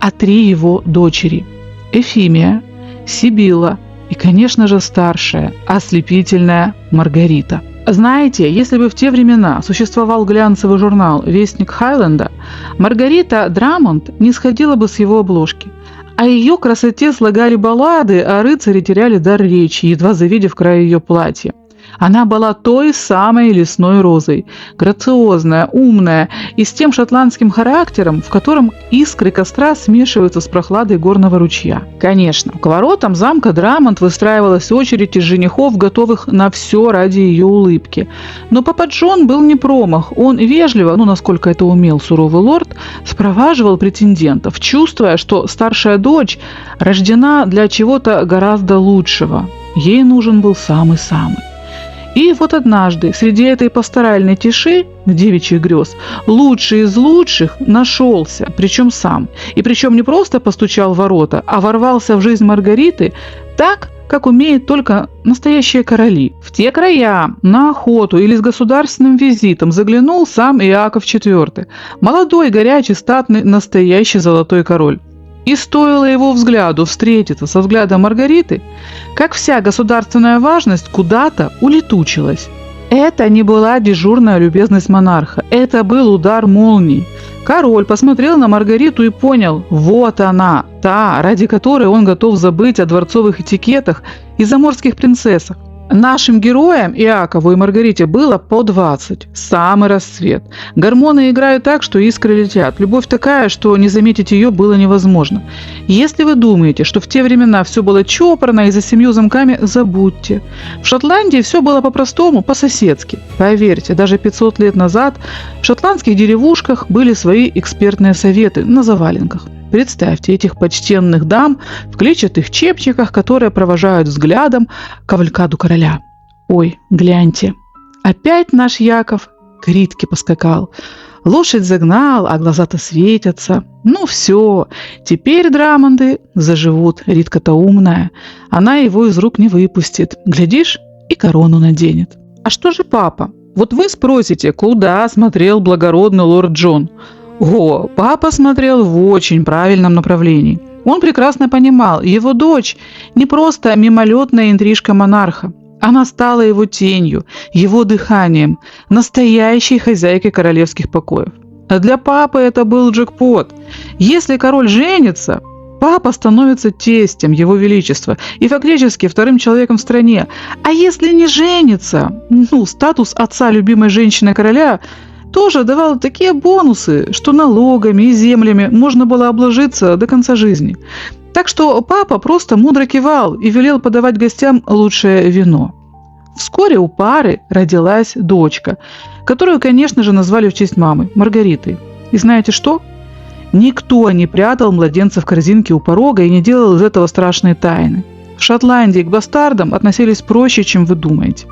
а 3 его дочери – Эфимия, Сибилла и, конечно же, старшая, ослепительная Маргарита. Знаете, если бы в те времена существовал глянцевый журнал «Вестник Хайленда», Маргарита Драмонт не сходила бы с его обложки. О ее красоте слагали баллады, а рыцари теряли дар речи, едва завидев край ее платья. Она была той самой лесной розой, грациозная, умная и с тем шотландским характером, в котором искры костра смешиваются с прохладой горного ручья. Конечно, к воротам замка Драмонт выстраивалась очередь из женихов, готовых на все ради ее улыбки. Но папа Джон был не промах. Он вежливо, насколько это умел суровый лорд, спроваживал претендентов, чувствуя, что старшая дочь рождена для чего-то гораздо лучшего. Ей нужен был самый-самый. И вот однажды, среди этой пасторальной тиши, девичьих грез, лучший из лучших нашелся, причем сам. И причем не просто постучал в ворота, а ворвался в жизнь Маргариты так, как умеют только настоящие короли. В те края, на охоту или с государственным визитом заглянул сам Иаков IV, молодой, горячий, статный, настоящий золотой король. И стоило его взгляду встретиться со взглядом Маргариты, как вся государственная важность куда-то улетучилась. Это не была дежурная любезность монарха, это был удар молнии. Король посмотрел на Маргариту и понял, вот она, та, ради которой он готов забыть о дворцовых этикетах и заморских принцессах. Нашим героям, Иакову и Маргарите, было по 20. Самый расцвет. Гормоны играют так, что искры летят. Любовь такая, что не заметить ее было невозможно. Если вы думаете, что в те времена все было чопорно и за 7 замками, забудьте. В Шотландии все было по-простому, по-соседски. Поверьте, даже 500 лет назад в шотландских деревушках были свои экспертные советы на заваленках. Представьте этих почтенных дам в клетчатых чепчиках, которые провожают взглядом кавалькаду короля. Ой, гляньте, опять наш Яков к Ритке поскакал. Лошадь загнал, а глаза-то светятся. Ну все, теперь Драмонды заживут. Ритка-то умная, она его из рук не выпустит. Глядишь, и корону наденет. А что же папа? Вот вы спросите, куда смотрел благородный лорд Джон? О, папа смотрел в очень правильном направлении. Он прекрасно понимал, его дочь не просто мимолетная интрижка монарха. Она стала его тенью, его дыханием, настоящей хозяйкой королевских покоев. А для папы это был джекпот. Если король женится, папа становится тестем его величества и фактически вторым человеком в стране. А если не женится, статус отца любимой женщины короля тоже давал такие бонусы, что налогами и землями можно было обложиться до конца жизни. Так что папа просто мудро кивал и велел подавать гостям лучшее вино. Вскоре у пары родилась дочка, которую, конечно же, назвали в честь мамы – Маргаритой. И знаете что? Никто не прятал младенца в корзинке у порога и не делал из этого страшной тайны. В Шотландии к бастардам относились проще, чем вы думаете.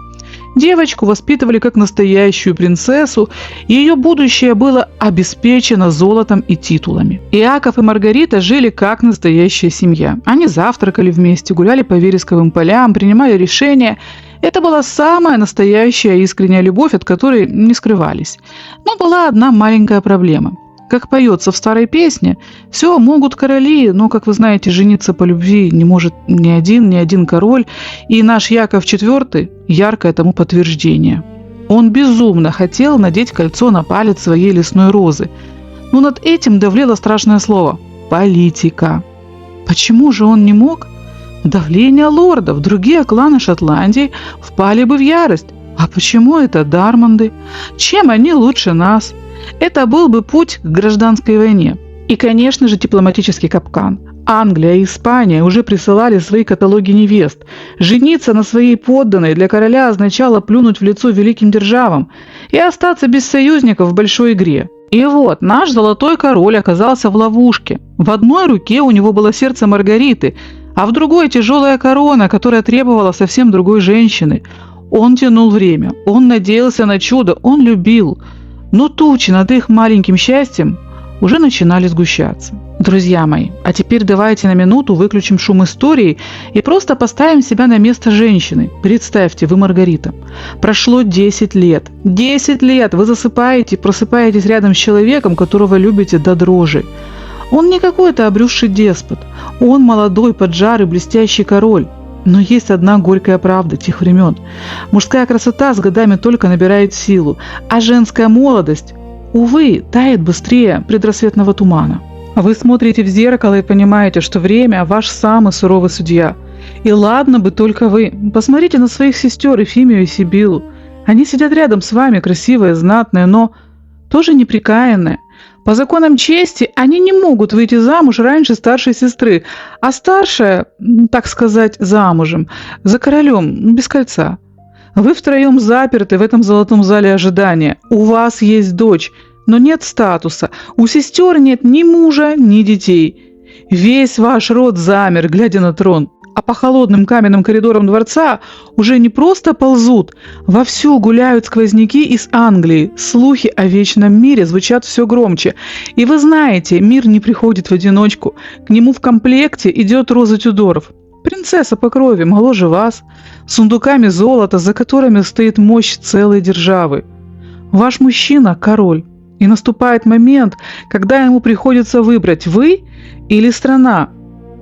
Девочку воспитывали как настоящую принцессу, и ее будущее было обеспечено золотом и титулами. Иаков и Маргарита жили как настоящая семья. Они завтракали вместе, гуляли по вересковым полям, принимали решения. Это была самая настоящая искренняя любовь, от которой не скрывались. Но была одна маленькая проблема. Как поется в старой песне, все могут короли, но, как вы знаете, жениться по любви не может ни один король, и наш Яков IV – яркое тому подтверждение. Он безумно хотел надеть кольцо на палец своей лесной розы, но над этим давлело страшное слово – политика. Почему же он не мог? Давление лордов, другие кланы Шотландии впали бы в ярость. А почему это Дармонды? Чем они лучше нас? Это был бы путь к гражданской войне. И, конечно же, дипломатический капкан. Англия и Испания уже присылали свои каталоги невест. Жениться на своей подданной для короля означало плюнуть в лицо великим державам и остаться без союзников в большой игре. И вот наш золотой король оказался в ловушке. В одной руке у него было сердце Маргариты, а в другой тяжелая корона, которая требовала совсем другой женщины. Он тянул время, он надеялся на чудо, он любил. Но тучи над их маленьким счастьем уже начинали сгущаться. Друзья мои, а теперь давайте на минуту выключим шум истории и просто поставим себя на место женщины. Представьте, вы Маргарита. Прошло 10 лет. 10 лет вы засыпаете, просыпаетесь рядом с человеком, которого любите до дрожи. Он не какой-то обрюзший деспот. Он молодой, поджарый, блестящий король. Но есть одна горькая правда тех времен. Мужская красота с годами только набирает силу, а женская молодость, увы, тает быстрее предрассветного тумана. Вы смотрите в зеркало и понимаете, что время – ваш самый суровый судья. И ладно бы только вы. Посмотрите на своих сестер Ефимию и Сибилу. Они сидят рядом с вами, красивые, знатные, но тоже неприкаянные. По законам чести они не могут выйти замуж раньше старшей сестры, а старшая, так сказать, замужем, за королем, без кольца. Вы втроем заперты в этом золотом зале ожидания. У вас есть дочь, но нет статуса. У сестер нет ни мужа, ни детей. Весь ваш род замер, глядя на трон. А по холодным каменным коридорам дворца уже не просто ползут, вовсю гуляют сквозняки из Англии. Слухи о вечном мире звучат все громче. И вы знаете, мир не приходит в одиночку. К нему в комплекте идет Роза Тюдоров. Принцесса по крови, моложе вас, с сундуками золота, за которыми стоит мощь целой державы. Ваш мужчина – король. И наступает момент, когда ему приходится выбрать: вы или страна.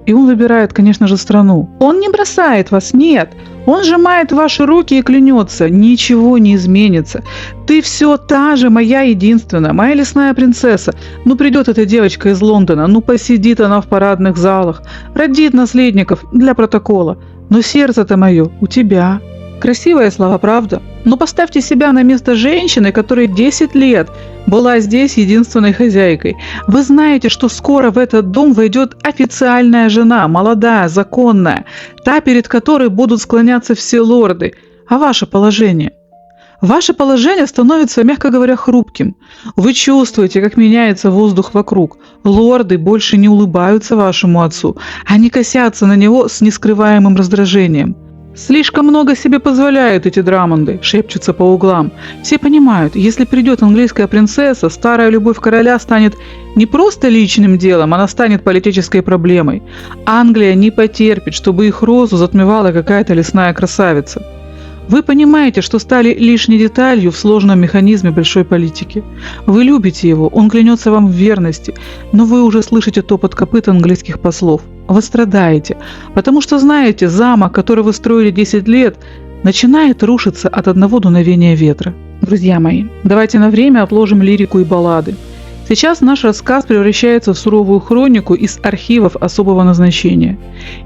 И он выбирает, конечно же, страну. Он не бросает вас, нет. Он сжимает ваши руки и клянется: ничего не изменится. Ты все та же, моя единственная, моя лесная принцесса. Ну придет эта девочка из Лондона, ну посидит она в парадных залах, родит наследников для протокола. Но сердце-то мое у тебя. Красивые слова, правда? Но поставьте себя на место женщины, которая 10 лет была здесь единственной хозяйкой. Вы знаете, что скоро в этот дом войдет официальная жена, молодая, законная, та, перед которой будут склоняться все лорды. А ваше положение? Ваше положение становится, мягко говоря, хрупким. Вы чувствуете, как меняется воздух вокруг. Лорды больше не улыбаются вашему отцу, они косятся на него с нескрываемым раздражением. «Слишком много себе позволяют эти Драмонды», — шепчутся по углам. Все понимают, если придет английская принцесса, старая любовь короля станет не просто личным делом, она станет политической проблемой. Англия не потерпит, чтобы их розу затмевала какая-то лесная красавица. Вы понимаете, что стали лишней деталью в сложном механизме большой политики. Вы любите его, он клянется вам в верности, но вы уже слышите топот копыт английских послов. Вы страдаете, потому что знаете, замок, который вы строили 10 лет, начинает рушиться от одного дуновения ветра. Друзья мои, давайте на время отложим лирику и баллады. Сейчас наш рассказ превращается в суровую хронику из архивов особого назначения.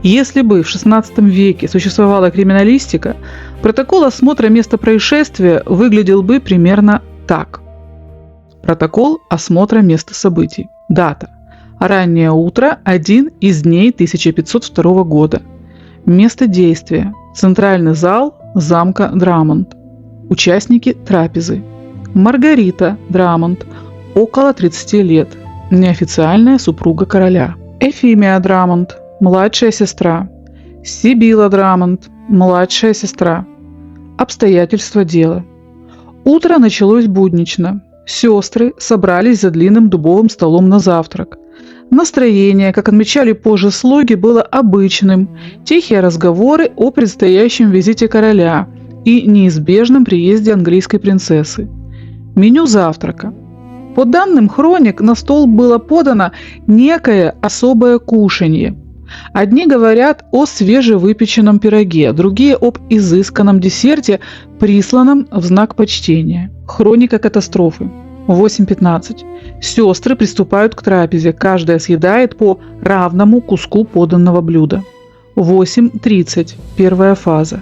Если бы в XVI веке существовала криминалистика, протокол осмотра места происшествия выглядел бы примерно так. Протокол осмотра места событий. Дата. Раннее утро, один из дней 1502 года. Место действия. Центральный зал замка Драмонт. Участники трапезы. Маргарита Драмонт, около 30 лет, неофициальная супруга короля. Эфимия Драмонт, младшая сестра. Сибила Драмонт, младшая сестра. Обстоятельства дела. Утро началось буднично. Сестры собрались за длинным дубовым столом на завтрак. Настроение, как отмечали позже слуги, было обычным. Тихие разговоры о предстоящем визите короля и неизбежном приезде английской принцессы. Меню завтрака. По данным хроник, на стол было подано некое особое кушанье. Одни говорят о свежевыпеченном пироге, другие об изысканном десерте, присланном в знак почтения. Хроника катастрофы. 8:15. Сестры приступают к трапезе, каждая съедает по равному куску поданного блюда. 8:30. Первая фаза.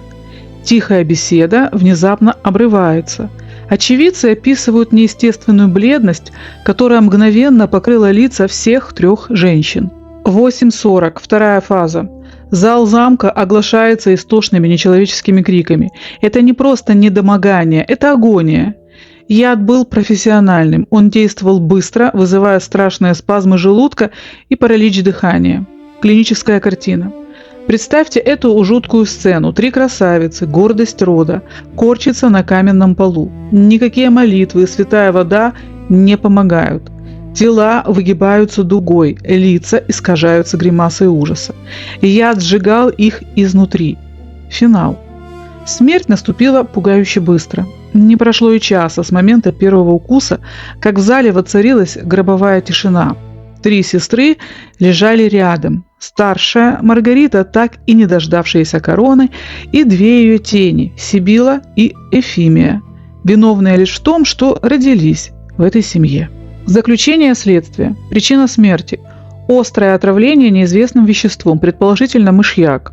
Тихая беседа внезапно обрывается. Очевидцы описывают неестественную бледность, которая мгновенно покрыла лица всех трех женщин. 8:40. Вторая фаза. Зал замка оглашается истошными нечеловеческими криками. Это не просто недомогание, это агония. Яд был профессиональным, он действовал быстро, вызывая страшные спазмы желудка и паралич дыхания. Клиническая картина. Представьте эту жуткую сцену. 3 красавицы, гордость рода, корчатся на каменном полу. Никакие молитвы и святая вода не помогают. Тела выгибаются дугой, лица искажаются гримасой ужаса. Яд сжигал их изнутри. Финал. Смерть наступила пугающе быстро. Не прошло и часа с момента первого укуса, как в зале воцарилась гробовая тишина. 3 сестры лежали рядом. Старшая Маргарита, так и не дождавшаяся короны, и 2 ее тени – Сибила и Эфимия, виновные лишь в том, что родились в этой семье. Заключение следствия. Причина смерти – острое отравление неизвестным веществом, предположительно мышьяк.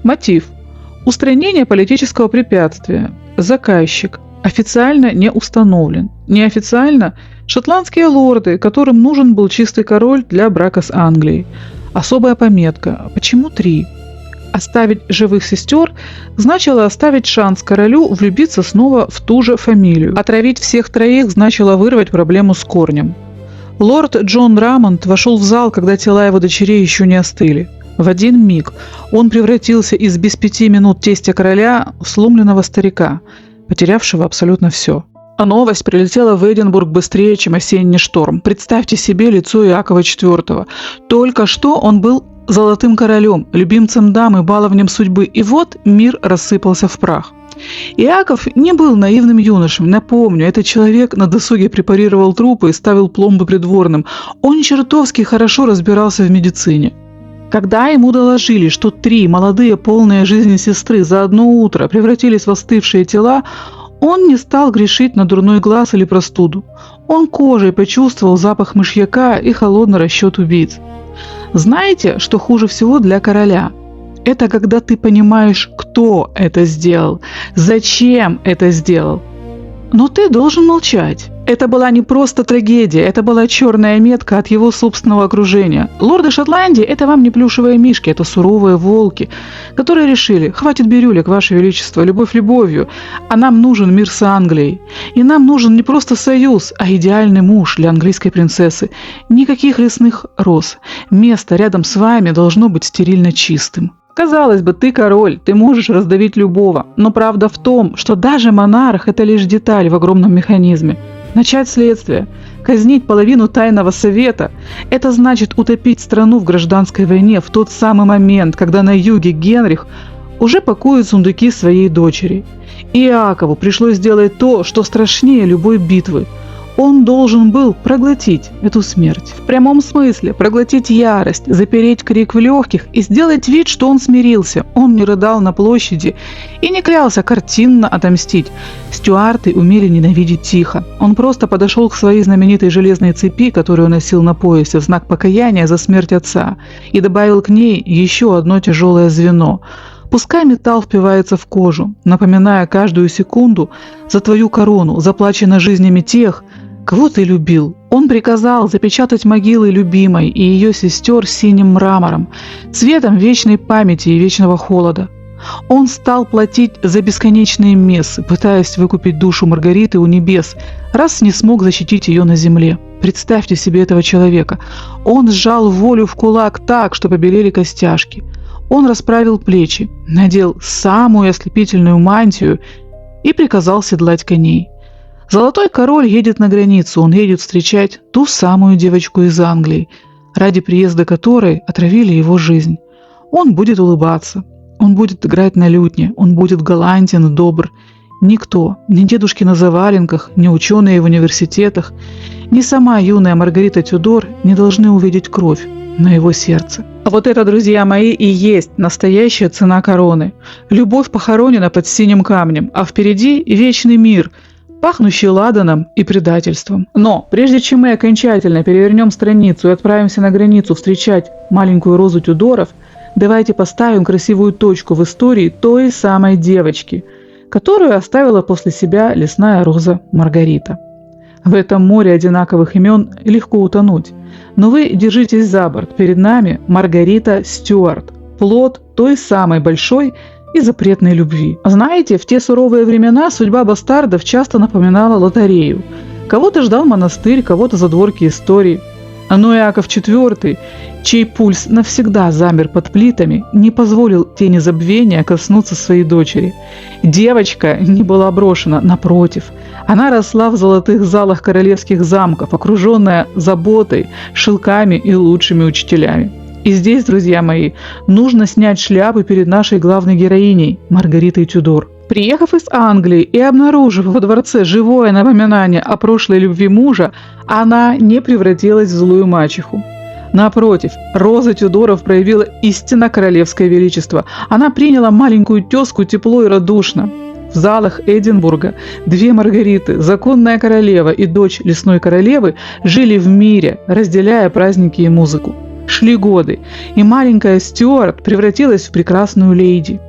Мотив – устранение политического препятствия. Заказчик – официально не установлен. Неофициально – шотландские лорды, которым нужен был чистый король для брака с Англией. Особая пометка. Почему 3? Оставить живых сестер значило оставить шанс королю влюбиться снова в ту же фамилию. Отравить всех 3 значило вырвать проблему с корнем. Лорд Джон Драмонт вошел в зал, когда тела его дочерей еще не остыли. В один миг он превратился из без 5 минут тестя короля в сломленного старика, потерявшего абсолютно все. А новость прилетела в Эдинбург быстрее, чем осенний шторм. Представьте себе лицо Иакова IV. Только что он был золотым королем, любимцем дамы, баловнем судьбы, и вот мир рассыпался в прах. Иаков не был наивным юношем. Напомню, этот человек на досуге препарировал трупы и ставил пломбы придворным. Он чертовски хорошо разбирался в медицине. Когда ему доложили, что 3 молодые полные жизни сестры за одно утро превратились в остывшие тела, он не стал грешить на дурной глаз или простуду. Он кожей почувствовал запах мышьяка и холодный расчет убийц. Знаете, что хуже всего для короля? Это когда ты понимаешь, кто это сделал, зачем это сделал. Но ты должен молчать. Это была не просто трагедия, это была черная метка от его собственного окружения. Лорды Шотландии – это вам не плюшевые мишки, это суровые волки, которые решили: хватит бирюлек, Ваше Величество, любовь любовью, а нам нужен мир с Англией. И нам нужен не просто союз, а идеальный муж для английской принцессы. Никаких лесных роз. Место рядом с вами должно быть стерильно чистым. Казалось бы, ты король, ты можешь раздавить любого, но правда в том, что даже монарх – это лишь деталь в огромном механизме. Начать следствие, казнить половину тайного совета – это значит утопить страну в гражданской войне в тот самый момент, когда на юге Генрих уже пакует сундуки своей дочери. Иакову пришлось сделать то, что страшнее любой битвы. Он должен был проглотить эту смерть. В прямом смысле проглотить ярость, запереть крик в легких и сделать вид, что он смирился. Он не рыдал на площади и не клялся картинно отомстить. Стюарты умели ненавидеть тихо. Он просто подошел к своей знаменитой железной цепи, которую носил на поясе в знак покаяния за смерть отца, и добавил к ней еще одно тяжелое звено. Пускай металл впивается в кожу, напоминая каждую секунду за твою корону, заплаченной жизнями тех, кого ты любил. Он приказал запечатать могилы любимой и ее сестер синим мрамором, цветом вечной памяти и вечного холода. Он стал платить за бесконечные мессы, пытаясь выкупить душу Маргариты у небес, раз не смог защитить ее на земле. Представьте себе этого человека. Он сжал волю в кулак так, что побелели костяшки. Он расправил плечи, надел самую ослепительную мантию и приказал седлать коней. Золотой король едет на границу, он едет встречать ту самую девочку из Англии, ради приезда которой отравили его жизнь. Он будет улыбаться, он будет играть на лютне, он будет галантен и добр. Никто, ни дедушки на заваленках, ни ученые в университетах, ни сама юная Маргарита Тюдор не должны увидеть кровь на его сердце. А вот это, друзья мои, и есть настоящая цена короны. Любовь похоронена под синим камнем, а впереди вечный мир, пахнущий ладаном и предательством. Но прежде чем мы окончательно перевернем страницу и отправимся на границу встречать маленькую Розу Тюдоров, давайте поставим красивую точку в истории той самой девочки, которую оставила после себя лесная роза Маргарита. В этом море одинаковых имен легко утонуть. Но вы держитесь за борт. Перед нами Маргарита Стюарт, плод той самой большой и запретной любви. Знаете, в те суровые времена судьба бастардов часто напоминала лотерею. Кого-то ждал монастырь, кого-то задворки истории. Но Иаков IV, чей пульс навсегда замер под плитами, не позволил тени забвения коснуться своей дочери. Девочка не была брошена, напротив. Она росла в золотых залах королевских замков, окруженная заботой, шелками и лучшими учителями. И здесь, друзья мои, нужно снять шляпу перед нашей главной героиней, Маргаритой Тюдор. Приехав из Англии и обнаружив во дворце живое напоминание о прошлой любви мужа, она не превратилась в злую мачеху. Напротив, Роза Тюдоров проявила истинно королевское величество. Она приняла маленькую тезку тепло и радушно. В залах Эдинбурга 2 Маргариты, законная королева и дочь лесной королевы, жили в мире, разделяя праздники и музыку. Шли годы, и маленькая Стюарт превратилась в прекрасную леди.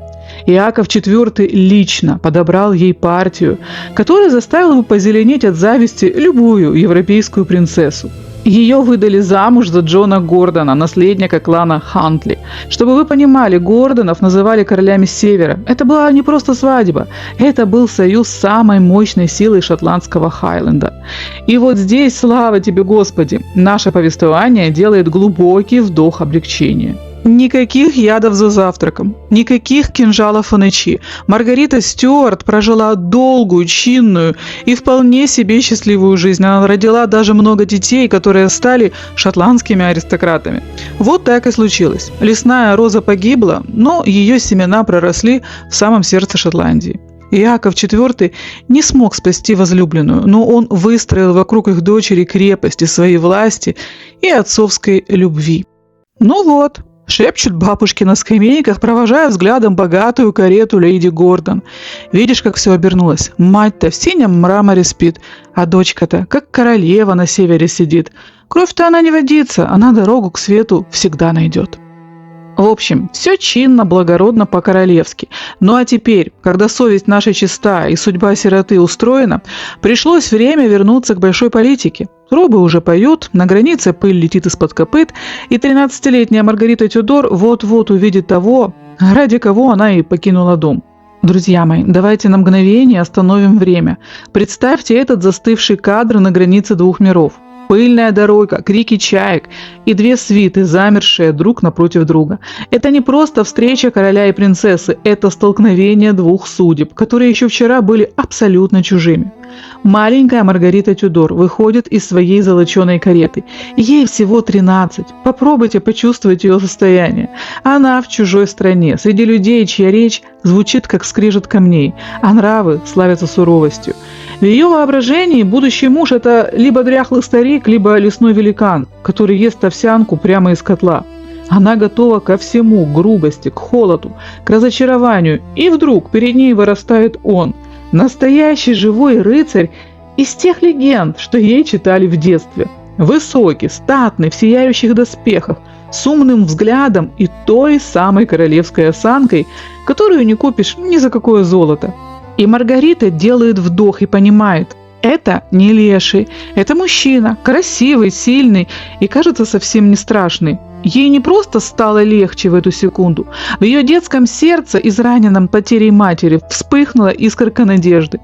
Иаков IV лично подобрал ей партию, которая заставила бы позеленеть от зависти любую европейскую принцессу. Ее выдали замуж за Джона Гордона, наследника клана Хантли. Чтобы вы понимали, Гордонов называли королями Севера. Это была не просто свадьба, это был союз с самой мощной силой шотландского Хайленда. И вот здесь, слава тебе, Господи, наше повествование делает глубокий вдох облегчения. Никаких ядов за завтраком, никаких кинжалов и ночи. Маргарита Стюарт прожила долгую, чинную и вполне себе счастливую жизнь. Она родила даже много детей, которые стали шотландскими аристократами. Вот так и случилось. Лесная роза погибла, но ее семена проросли в самом сердце Шотландии. Иаков IV не смог спасти возлюбленную, но он выстроил вокруг их дочери крепости своей власти и отцовской любви. Ну вот, Шепчут бабушки на скамейках, провожая взглядом богатую карету леди Гордон. Видишь, как все обернулось? Мать-то в синем мраморе спит, а дочка-то, как королева, на севере сидит. Кровь-то она не водится, она дорогу к свету всегда найдет. В общем, все чинно, благородно, по-королевски. Ну а теперь, когда совесть наша чиста и судьба сироты устроена, пришлось время вернуться к большой политике. Трубы уже поют, на границе пыль летит из-под копыт, и 13-летняя Маргарита Тюдор вот-вот увидит того, ради кого она и покинула дом. Друзья мои, давайте на мгновение остановим время. Представьте этот застывший кадр на границе двух миров. Пыльная дорога, крики чаек и две свиты, замершие друг напротив друга. Это не просто встреча короля и принцессы, это столкновение двух судеб, которые еще вчера были абсолютно чужими. Маленькая Маргарита Тюдор выходит из своей золоченой кареты. Ей всего 13. Попробуйте почувствовать ее состояние. Она в чужой стране, среди людей, чья речь звучит как скрежет камней, а нравы славятся суровостью. В ее воображении будущий муж – это либо дряхлый старик, либо лесной великан, который ест овсянку прямо из котла. Она готова ко всему, к грубости, к холоду, к разочарованию, и вдруг перед ней вырастает он – настоящий живой рыцарь из тех легенд, что ей читали в детстве. Высокий, статный, в сияющих доспехах, с умным взглядом и той самой королевской осанкой, которую не купишь ни за какое золото. И Маргарита делает вдох и понимает, это не леший, это мужчина, красивый, сильный и, кажется, совсем не страшный. Ей не просто стало легче в эту секунду. В ее детском сердце, израненном потерей матери, вспыхнула искорка надежды.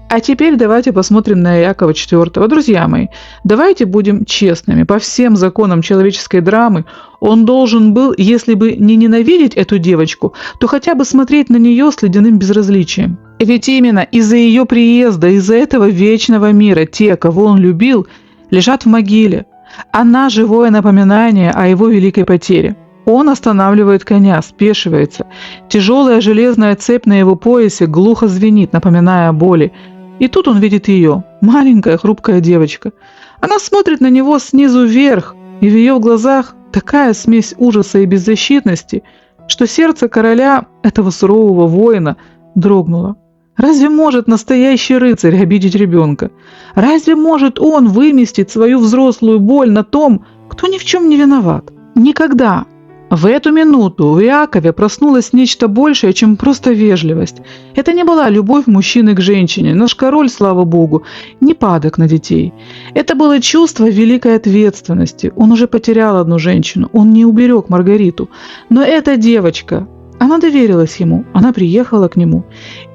А теперь давайте посмотрим на Якова IV. Друзья мои, давайте будем честными. По всем законам человеческой драмы он должен был, если бы не ненавидеть эту девочку, то хотя бы смотреть на нее с ледяным безразличием. Ведь именно из-за ее приезда, из-за этого вечного мира те, кого он любил, лежат в могиле. Она – живое напоминание о его великой потере. Он останавливает коня, спешивается. Тяжелая железная цепь на его поясе глухо звенит, напоминая о боли. И тут он видит ее, маленькая хрупкая девочка. Она смотрит на него снизу вверх, и в ее глазах такая смесь ужаса и беззащитности, что сердце короля, этого сурового воина, дрогнуло. Разве может настоящий рыцарь обидеть ребенка? Разве может он выместить свою взрослую боль на том, кто ни в чем не виноват? Никогда. В эту минуту в Иакове проснулось нечто большее, чем просто вежливость. Это не была любовь мужчины к женщине. Наш король, слава богу, не падок на детей. Это было чувство великой ответственности. Он уже потерял одну женщину, он не уберег Маргариту. Но эта девочка, она доверилась ему, она приехала к нему.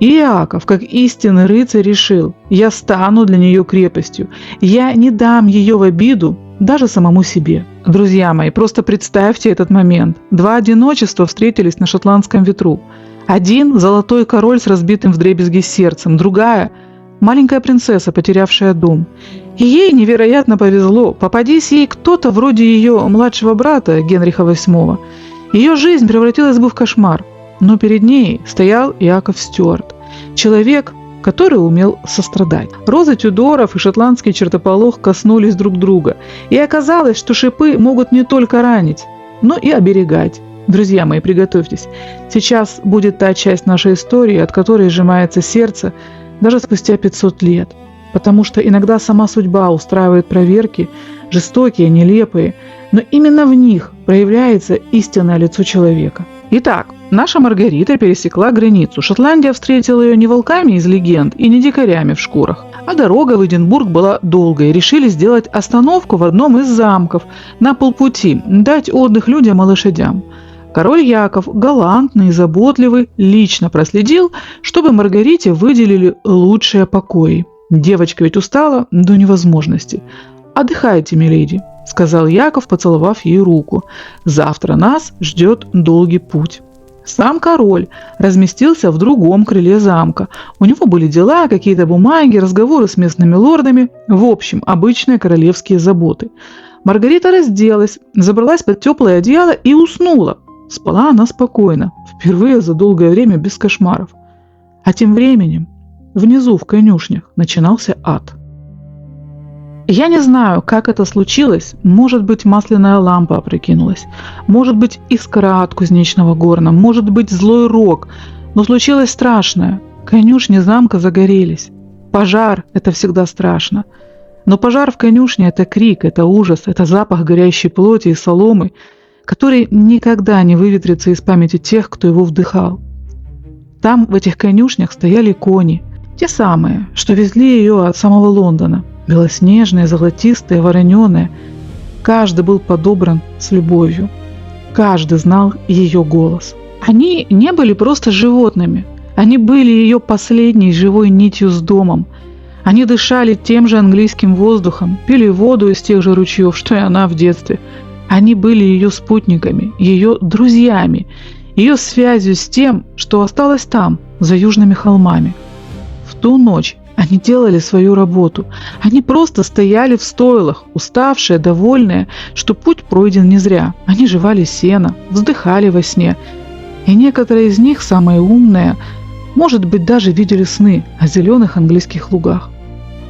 И Иаков, как истинный рыцарь, решил: я стану для нее крепостью, я не дам ее в обиду даже самому себе. Друзья мои, просто представьте этот момент. Два одиночества встретились на шотландском ветру. Один – золотой король с разбитым вдребезги сердцем, другая – маленькая принцесса, потерявшая дом. И ей невероятно повезло. Попадись ей кто-то вроде ее младшего брата Генриха VIII, ее жизнь превратилась бы в кошмар. Но перед ней стоял Яков Стюарт, человек, который умел сострадать. Роза Тюдоров и шотландский чертополох коснулись друг друга, и оказалось, что шипы могут не только ранить, но и оберегать. Друзья мои, приготовьтесь. Сейчас будет та часть нашей истории, от которой сжимается сердце даже спустя 500 лет. Потому что иногда сама судьба устраивает проверки, жестокие, нелепые, но именно в них проявляется истинное лицо человека. Итак, наша Маргарита пересекла границу. Шотландия встретила ее не волками из легенд и не дикарями в шкурах, а дорога в Эдинбург была долгой, и решили сделать остановку в одном из замков на полпути, дать отдых людям и лошадям. Король Яков, галантный и заботливый, лично проследил, чтобы Маргарите выделили лучшие покои. Девочка ведь устала до невозможности. «Отдыхайте, миледи», — сказал Яков, поцеловав ей руку. «Завтра нас ждет долгий путь». Сам король разместился в другом крыле замка. У него были дела, какие-то бумаги, разговоры с местными лордами. В общем, обычные королевские заботы. Маргарита разделась, забралась под теплое одеяло и уснула. Спала она спокойно, впервые за долгое время без кошмаров. А тем временем внизу в конюшнях начинался ад. Я не знаю, как это случилось. Может быть, масляная лампа опрокинулась. Может быть, искра от кузнечного горна. Может быть, злой рок. Но случилось страшное. Конюшни замка загорелись. Пожар – это всегда страшно. Но пожар в конюшне – это крик, это ужас, это запах горящей плоти и соломы, который никогда не выветрится из памяти тех, кто его вдыхал. Там, в этих конюшнях, стояли кони. Те самые, что везли ее от самого Лондона. Белоснежные, золотистые, вороненые. Каждый был подобран с любовью. Каждый знал ее голос. Они не были просто животными. Они были ее последней живой нитью с домом. Они дышали тем же английским воздухом, пили воду из тех же ручьев, что и она в детстве. Они были ее спутниками, ее друзьями, ее связью с тем, что осталось там, за южными холмами. В ту ночь они делали свою работу. Они просто стояли в стойлах, уставшие, довольные, что путь пройден не зря. Они жевали сено, вздыхали во сне. И некоторые из них, самые умные, может быть, даже видели сны о зеленых английских лугах.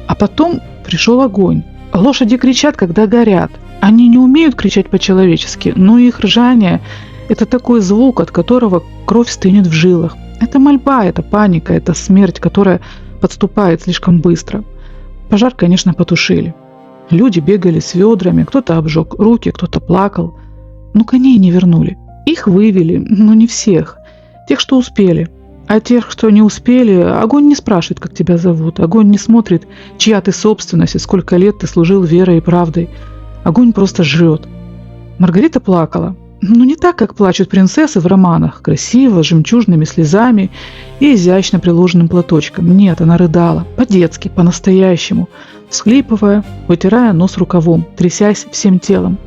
А потом пришел огонь. Лошади кричат, когда горят. Они не умеют кричать по-человечески, но их ржание – это такой звук, от которого кровь стынет в жилах. Это мольба, это паника, это смерть, которая подступает слишком быстро. Пожар, конечно, потушили. Люди бегали с ведрами, кто-то обжег руки, кто-то плакал. Но коней не вернули. Их вывели, но не всех. Тех, что успели. А тех, что не успели, огонь не спрашивает, как тебя зовут. Огонь не смотрит, чья ты собственность и сколько лет ты служил верой и правдой. Огонь просто жрет. Маргарита плакала. Но не так, как плачут принцессы в романах. Красиво, с жемчужными слезами и изящно приложенным платочком. Нет, она рыдала. По-детски, по-настоящему. Всхлипывая, вытирая нос рукавом, трясясь всем телом.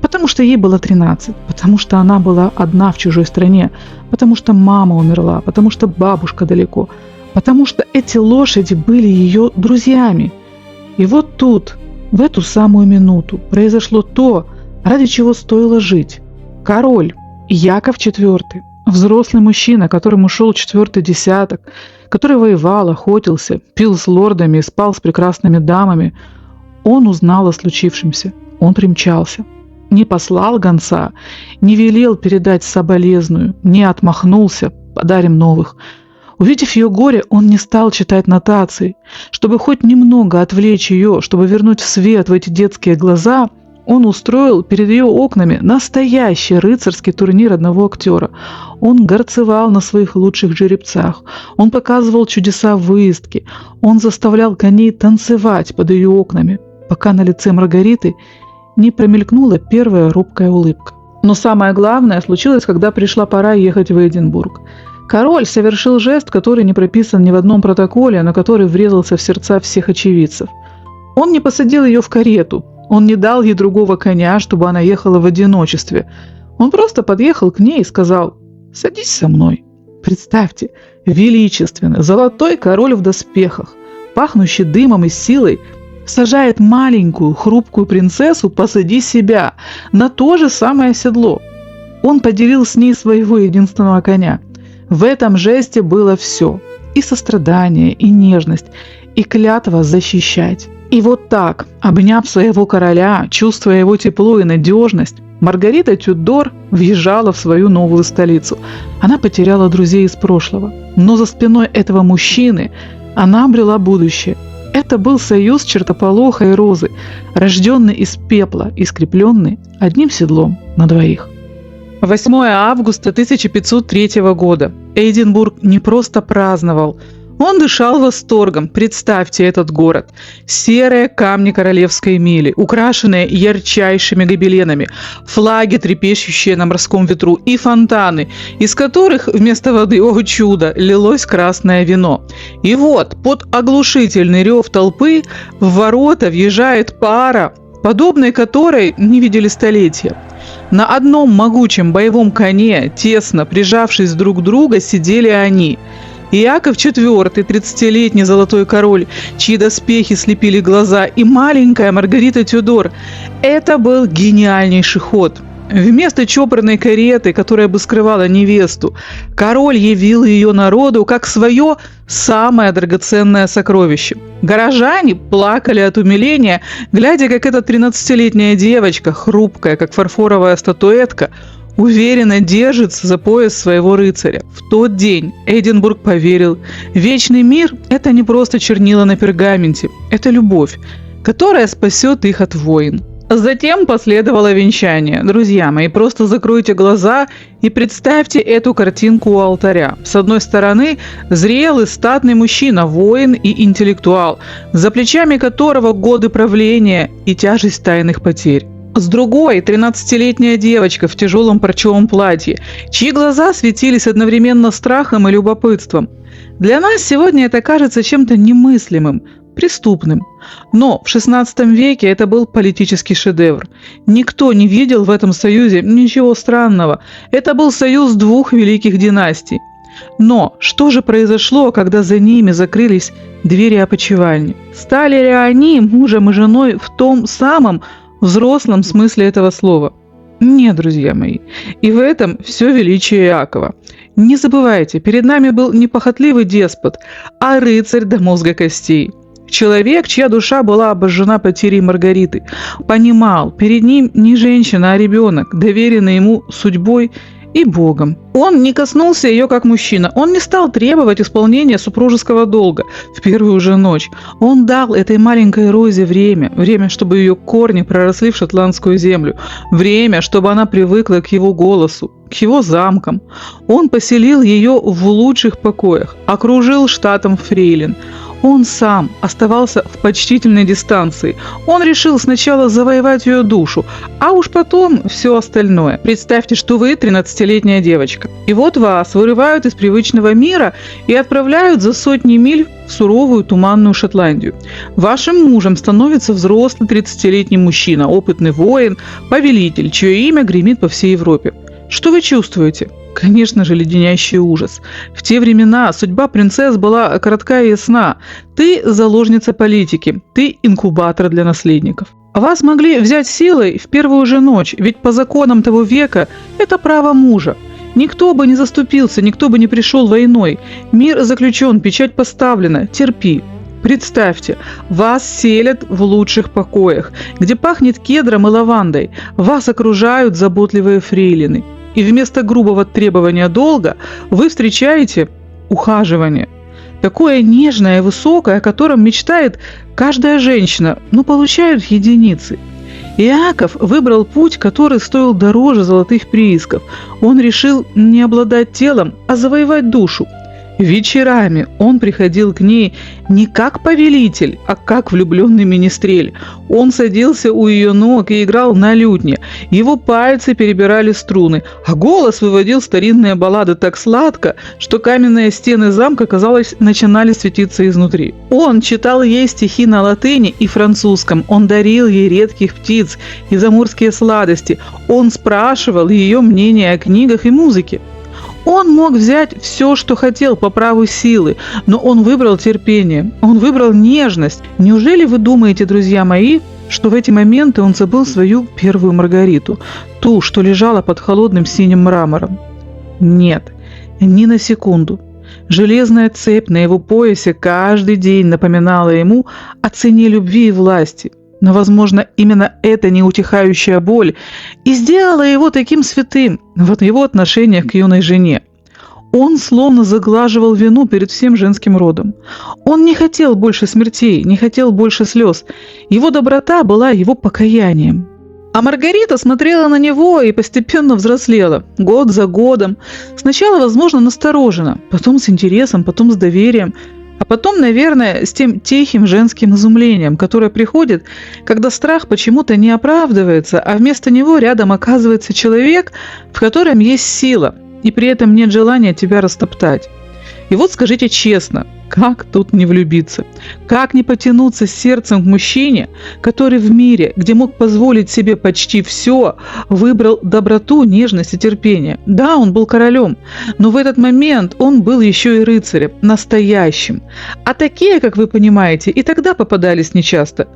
Потому что ей было 13, потому что она была одна в чужой стране, потому что мама умерла, потому что бабушка далеко, потому что эти лошади были ее друзьями. И вот тут, в эту самую минуту, произошло то, ради чего стоило жить. Король Яков IV, взрослый мужчина, которому шел 4-й десяток, который воевал, охотился, пил с лордами и спал с прекрасными дамами, он узнал о случившемся, он примчался. Не послал гонца, не велел передать соболезную, не отмахнулся, подарим новых. Увидев ее горе, он не стал читать нотации. Чтобы хоть немного отвлечь ее, чтобы вернуть свет в эти детские глаза, он устроил перед ее окнами настоящий рыцарский турнир одного актера. Он горцевал на своих лучших жеребцах, он показывал чудеса выездки, он заставлял коней танцевать под ее окнами, пока на лице Маргариты не промелькнула первая робкая улыбка. Но самое главное случилось, когда пришла пора ехать в Эдинбург. Король совершил жест, который не прописан ни в одном протоколе, но который врезался в сердца всех очевидцев. Он не посадил ее в карету, он не дал ей другого коня, чтобы она ехала в одиночестве. Он просто подъехал к ней и сказал: «Садись со мной». Представьте, величественный, золотой король в доспехах, пахнущий дымом и силой, сажает маленькую, хрупкую принцессу позади себя на то же самое седло. Он поделил с ней своего единственного коня. В этом жесте было все. И сострадание, и нежность, и клятва защищать. И вот так, обняв своего короля, чувствуя его тепло и надежность, Маргарита Тюдор въезжала в свою новую столицу. Она потеряла друзей из прошлого. Но за спиной этого мужчины она обрела будущее. Это был союз чертополоха и розы, рожденный из пепла и скрепленный одним седлом на двоих. 8 августа 1503 года. Эдинбург не просто праздновал. Он дышал восторгом. Представьте этот город. Серые камни королевской мили, украшенные ярчайшими гобеленами, флаги, трепещущие на морском ветру, и фонтаны, из которых вместо воды, о чудо, лилось красное вино. И вот, под оглушительный рев толпы в ворота въезжает пара, подобной которой не видели столетия. На одном могучем боевом коне, тесно прижавшись друг к другу, сидели они. Яков IV, 30-летний золотой король, чьи доспехи слепили глаза, и маленькая Маргарита Тюдор. Это был гениальнейший ход. Вместо чопорной кареты, которая бы скрывала невесту, король явил ее народу как свое самое драгоценное сокровище. Горожане плакали от умиления, глядя, как эта 13-летняя девочка, хрупкая, как фарфоровая статуэтка, уверенно держится за пояс своего рыцаря. В тот день Эдинбург поверил, вечный мир – это не просто чернила на пергаменте, это любовь, которая спасет их от войн. Затем последовало венчание. Друзья мои, просто закройте глаза и представьте эту картинку у алтаря. С одной стороны, зрелый, статный мужчина, воин и интеллектуал, за плечами которого годы правления и тяжесть тайных потерь. С другой, 13-летняя девочка в тяжелом парчевом платье, чьи глаза светились одновременно страхом и любопытством. Для нас сегодня это кажется чем-то немыслимым, преступным. Но в XVI веке это был политический шедевр. Никто не видел в этом союзе ничего странного. Это был союз двух великих династий. Но что же произошло, когда за ними закрылись двери опочивальни? Стали ли они мужем и женой в том самом взрослом смысле этого слова? Нет, друзья мои. И в этом все величие Иакова. Не забывайте, перед нами был не похотливый деспот, а рыцарь до мозга костей. Человек, чья душа была обожжена потерей Маргариты, понимал, перед ним не женщина, а ребенок, доверенный ему судьбой и Богом. Он не коснулся ее как мужчина, он не стал требовать исполнения супружеского долга в первую же ночь. Он дал этой маленькой розе время, чтобы ее корни проросли в шотландскую землю, время, чтобы она привыкла к его голосу, к его замкам. Он поселил ее в лучших покоях, окружил штатом фрейлин. Он сам оставался в почтительной дистанции. Он решил сначала завоевать ее душу, а уж потом все остальное. Представьте, что вы 13-летняя девочка. И вот вас вырывают из привычного мира и отправляют за сотни миль в суровую туманную Шотландию. Вашим мужем становится взрослый 30-летний мужчина, опытный воин, повелитель, чье имя гремит по всей Европе. Что вы чувствуете? Конечно же, леденящий ужас. В те времена судьба принцесс была коротка и ясна. Ты заложница политики, ты инкубатор для наследников. Вас могли взять силой в первую же ночь, ведь по законам того века это право мужа. Никто бы не заступился, никто бы не пришел войной. Мир заключен, печать поставлена, терпи. Представьте, вас селят в лучших покоях, где пахнет кедром и лавандой. Вас окружают заботливые фрейлины. И вместо грубого требования долга вы встречаете ухаживание. Такое нежное и высокое, о котором мечтает каждая женщина, но получают единицы. Иаков выбрал путь, который стоил дороже золотых приисков. Он решил не обладать телом, а завоевать душу. Вечерами он приходил к ней не как повелитель, а как влюбленный министрель. Он садился у ее ног и играл на лютне. Его пальцы перебирали струны, а голос выводил старинные баллады так сладко, что каменные стены замка, казалось, начинали светиться изнутри. Он читал ей стихи на латыни и французском. Он дарил ей редких птиц и заморские сладости. Он спрашивал ее мнение о книгах и музыке. Он мог взять все, что хотел по праву силы, но он выбрал терпение, он выбрал нежность. Неужели вы думаете, друзья мои, что в эти моменты он забыл свою первую Маргариту, ту, что лежала под холодным синим мрамором? Нет, ни на секунду. Железная цепь на его поясе каждый день напоминала ему о цене любви и власти. Но, возможно, именно эта неутихающая боль и сделала его таким святым в его отношениях к юной жене. Он словно заглаживал вину перед всем женским родом. Он не хотел больше смертей, не хотел больше слез. Его доброта была его покаянием. А Маргарита смотрела на него и постепенно взрослела, год за годом. Сначала, возможно, настороженно, потом с интересом, потом с доверием. А потом, наверное, с тем тихим женским изумлением, которое приходит, когда страх почему-то не оправдывается, а вместо него рядом оказывается человек, в котором есть сила, и при этом нет желания тебя растоптать. И вот скажите честно, как тут не влюбиться? Как не потянуться сердцем к мужчине, который в мире, где мог позволить себе почти все, выбрал доброту, нежность и терпение? Да, он был королем, но в этот момент он был еще и рыцарем, настоящим. А такие, как вы понимаете, и тогда попадались нечасто.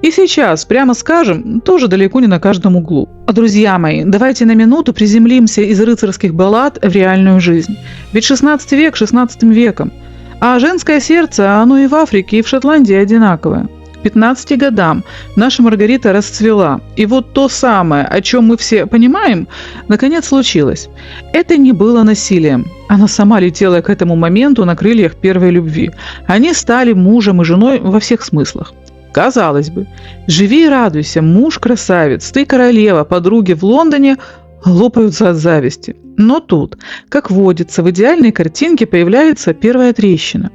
И сейчас, прямо скажем, тоже далеко не на каждом углу. Друзья мои, давайте на минуту приземлимся из рыцарских баллад в реальную жизнь. Ведь 16 век 16 веком. А женское сердце, оно и в Африке, и в Шотландии одинаковое. К 15 годам наша Маргарита расцвела. И вот то самое, о чем мы все понимаем, наконец случилось. Это не было насилием. Она сама летела к этому моменту на крыльях первой любви. Они стали мужем и женой во всех смыслах. Казалось бы, живи и радуйся, муж красавец, ты королева, подруги в Лондоне лопаются от зависти. Но тут, как водится, в идеальной картинке появляется первая трещина.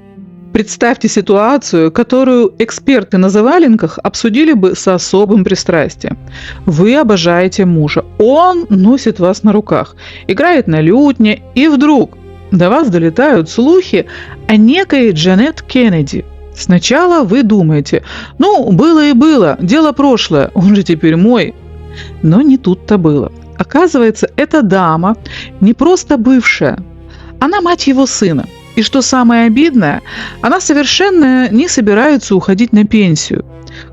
Представьте ситуацию, которую эксперты на заваленках обсудили бы с особым пристрастием. Вы обожаете мужа, он носит вас на руках, играет на лютне, и вдруг до вас долетают слухи о некой Джанет Кеннеди. Сначала вы думаете, было и было, дело прошлое, он же теперь мой. Но не тут-то было. Оказывается, эта дама не просто бывшая, она мать его сына. И что самое обидное, она совершенно не собирается уходить на пенсию.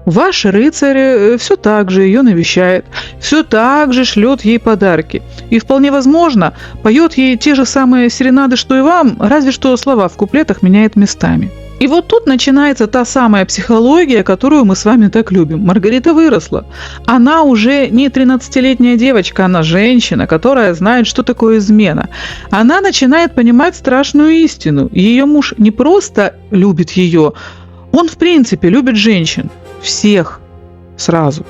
Ваш рыцарь все так же ее навещает, все так же шлет ей подарки. И вполне возможно, поет ей те же самые серенады, что и вам, разве что слова в куплетах меняет местами. И вот тут начинается та самая психология, которую мы с вами так любим. Маргарита выросла. Она уже не 13-летняя девочка, она женщина, которая знает, что такое измена. Она начинает понимать страшную истину. Ее муж не просто любит ее, он в принципе любит женщин. Всех. Сразу.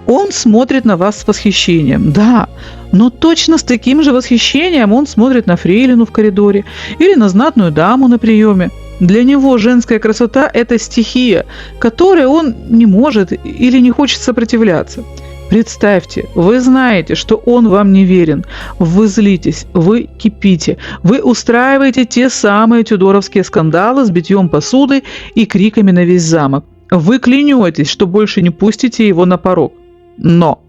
Он смотрит на вас с восхищением, да, но точно с таким же восхищением он смотрит на фрейлину в коридоре или на знатную даму на приеме. Для него женская красота – это стихия, которой он не может или не хочет сопротивляться. Представьте, вы знаете, что он вам не верен. Вы злитесь, вы кипите, вы устраиваете те самые тюдоровские скандалы с битьем посуды и криками на весь замок. Вы клянетесь, что больше не пустите его на порог. Но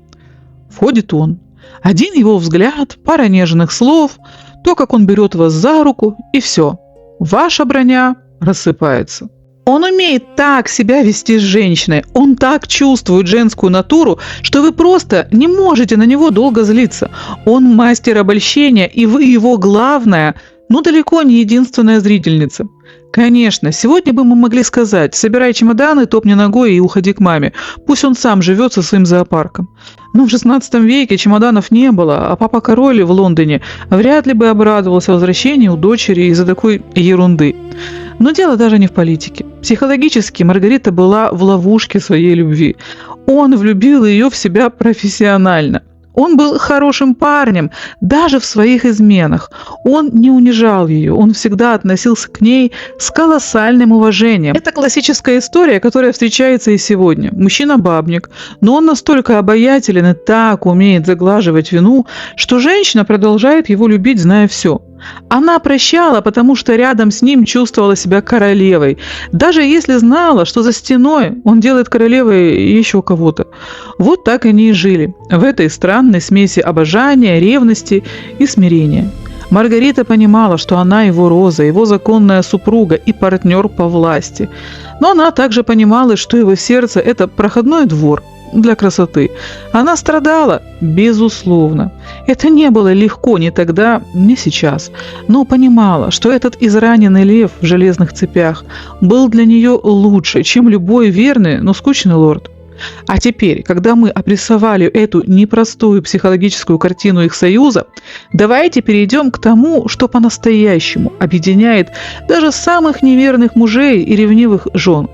входит он. Один его взгляд, пара нежных слов, то, как он берет вас за руку, и все. Ваша броня рассыпается. Он умеет так себя вести с женщиной, он так чувствует женскую натуру, что вы просто не можете на него долго злиться. Он мастер обольщения, и вы его главная, далеко не единственная зрительница. Конечно, сегодня бы мы могли сказать: собирай чемоданы, топни ногой и уходи к маме. Пусть он сам живет со своим зоопарком. Но в 16 веке чемоданов не было, а папа-король в Лондоне вряд ли бы обрадовался возвращению дочери из-за такой ерунды. Но дело даже не в политике. Психологически Маргарита была в ловушке своей любви. Он влюбил ее в себя профессионально. Он был хорошим парнем, даже в своих изменах. Он не унижал ее, он всегда относился к ней с колоссальным уважением. Это классическая история, которая встречается и сегодня. Мужчина-бабник, но он настолько обаятелен и так умеет заглаживать вину, что женщина продолжает его любить, зная все. Она прощала, потому что рядом с ним чувствовала себя королевой, даже если знала, что за стеной он делает королевой еще кого-то. Вот так они и жили, в этой странной смеси обожания, ревности и смирения. Маргарита понимала, что она его роза, его законная супруга и партнер по власти. Но она также понимала, что его сердце – это проходной двор для красоты. Она страдала, безусловно. Это не было легко ни тогда, ни сейчас. Но понимала, что этот израненный лев в железных цепях был для нее лучше, чем любой верный, но скучный лорд. А теперь, когда мы обрисовали эту непростую психологическую картину их союза, давайте перейдем к тому, что по-настоящему объединяет даже самых неверных мужей и ревнивых жен,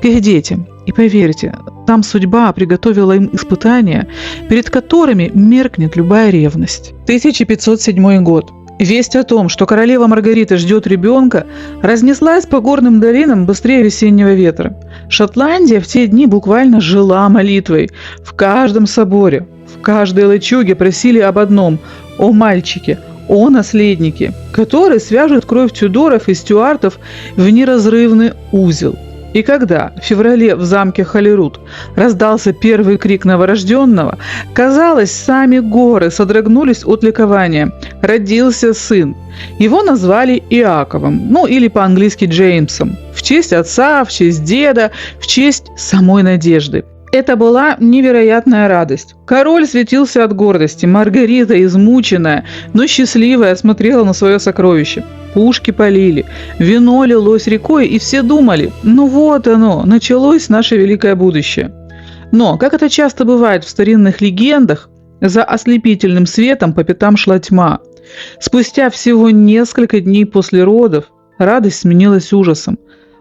к их детям. И поверьте, там судьба приготовила им испытания, перед которыми меркнет любая ревность. 1507 год. Весть о том, что королева Маргарита ждет ребенка, разнеслась по горным долинам быстрее весеннего ветра. Шотландия в те дни буквально жила молитвой. В каждом соборе, в каждой лачуге просили об одном – о мальчике, о наследнике, который свяжет кровь Тюдоров и Стюартов в неразрывный узел. И когда в феврале в замке Холерут раздался первый крик новорожденного, казалось, сами горы содрогнулись от ликования. Родился сын. Его назвали Иаковом, ну или по-английски Джеймсом, в честь отца, в честь деда, в честь самой надежды. Это была невероятная радость. Король светился от гордости. Маргарита, измученная, но счастливая, смотрела на свое сокровище. Пушки полили, вино лилось рекой, и все думали: ну вот оно, началось наше великое будущее. Но, как это часто бывает в старинных легендах, за ослепительным светом по пятам шла тьма. Спустя всего несколько дней после родов радость сменилась ужасом.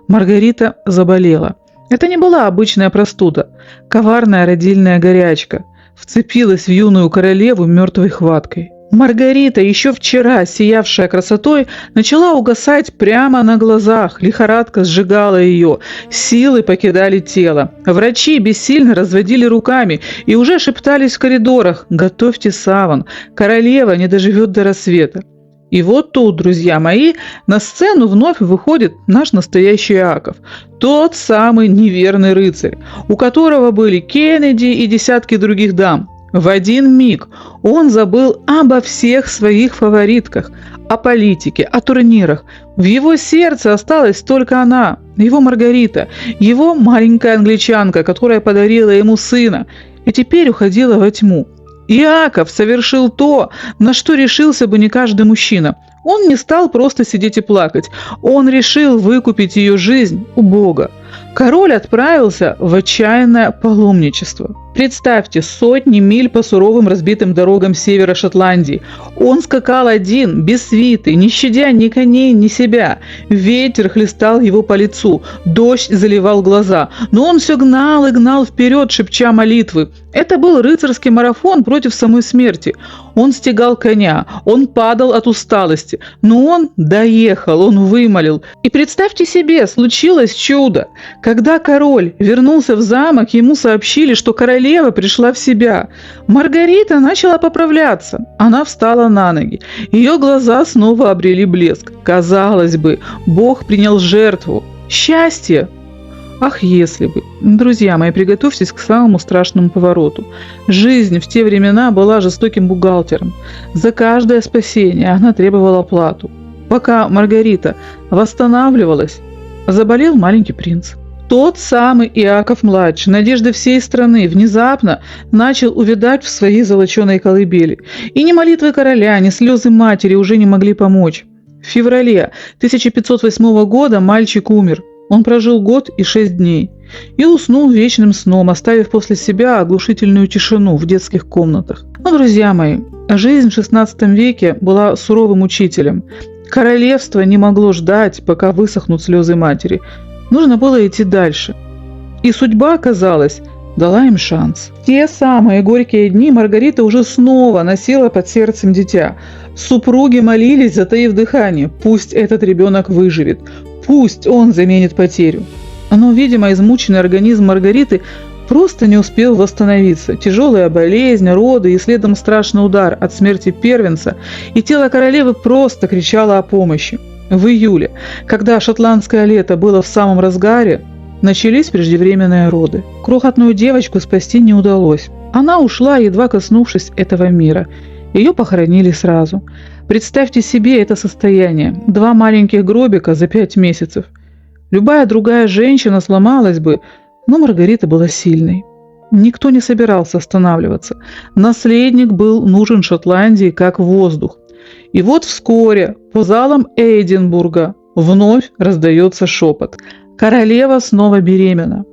Маргарита заболела. Это не была обычная простуда. Коварная родильная горячка вцепилась в юную королеву мертвой хваткой. Маргарита, еще вчера сиявшая красотой, начала угасать прямо на глазах. Лихорадка сжигала ее, силы покидали тело. Врачи бессильно разводили руками и уже шептались в коридорах: «Готовьте саван, королева не доживет до рассвета». И вот тут, друзья мои, на сцену вновь выходит наш настоящий Иаков. Тот самый неверный рыцарь, у которого были Кеннеди и десятки других дам. В один миг он забыл обо всех своих фаворитках, о политике, о турнирах. В его сердце осталась только она, его Маргарита, его маленькая англичанка, которая подарила ему сына, и теперь уходила во тьму. Иаков совершил то, на что решился бы не каждый мужчина. Он не стал просто сидеть и плакать. Он решил выкупить ее жизнь у Бога. Король отправился в отчаянное паломничество. Представьте, сотни миль по суровым разбитым дорогам севера Шотландии. Он скакал один, без свиты, не щадя ни коней, ни себя. Ветер хлестал его по лицу, дождь заливал глаза. Но он все гнал и гнал вперед, шепча молитвы. Это был рыцарский марафон против самой смерти. Он стегал коня, он падал от усталости, но он доехал, он вымолил. И представьте себе, случилось чудо. Когда король вернулся в замок, ему сообщили, что королева пришла в себя. Маргарита начала поправляться. Она встала на ноги. Ее глаза снова обрели блеск. Казалось бы, Бог принял жертву. Счастье! Ах, если бы! Друзья мои, приготовьтесь к самому страшному повороту. Жизнь в те времена была жестоким бухгалтером. За каждое спасение она требовала плату. Пока Маргарита восстанавливалась, заболел маленький принц. Тот самый Иаков-младший, надежда всей страны, внезапно начал увядать в своей золоченой колыбели. И ни молитвы короля, ни слезы матери уже не могли помочь. В феврале 1508 года мальчик умер. Он прожил год и 6 дней и уснул вечным сном, оставив после себя оглушительную тишину в детских комнатах. Но, друзья мои, жизнь в XVI веке была суровым учителем. Королевство не могло ждать, пока высохнут слезы матери. Нужно было идти дальше. И судьба, казалось, дала им шанс. В те самые горькие дни Маргарита уже снова носила под сердцем дитя. Супруги молились, затаив дыхание: пусть этот ребенок выживет, пусть он заменит потерю. Но, видимо, измученный организм Маргариты просто не успел восстановиться. Тяжелая болезнь, роды и следом страшный удар от смерти первенца, и тело королевы просто кричало о помощи. В июле, когда шотландское лето было в самом разгаре, начались преждевременные роды. Крохотную девочку спасти не удалось. Она ушла, едва коснувшись этого мира. Ее похоронили сразу. Представьте себе это состояние. 2 маленьких гробика за 5 месяцев. Любая другая женщина сломалась бы, но Маргарита была сильной. Никто не собирался останавливаться. Наследник был нужен Шотландии как воздух. И вот вскоре по залам Эдинбурга вновь раздается шепот: королева снова беременна.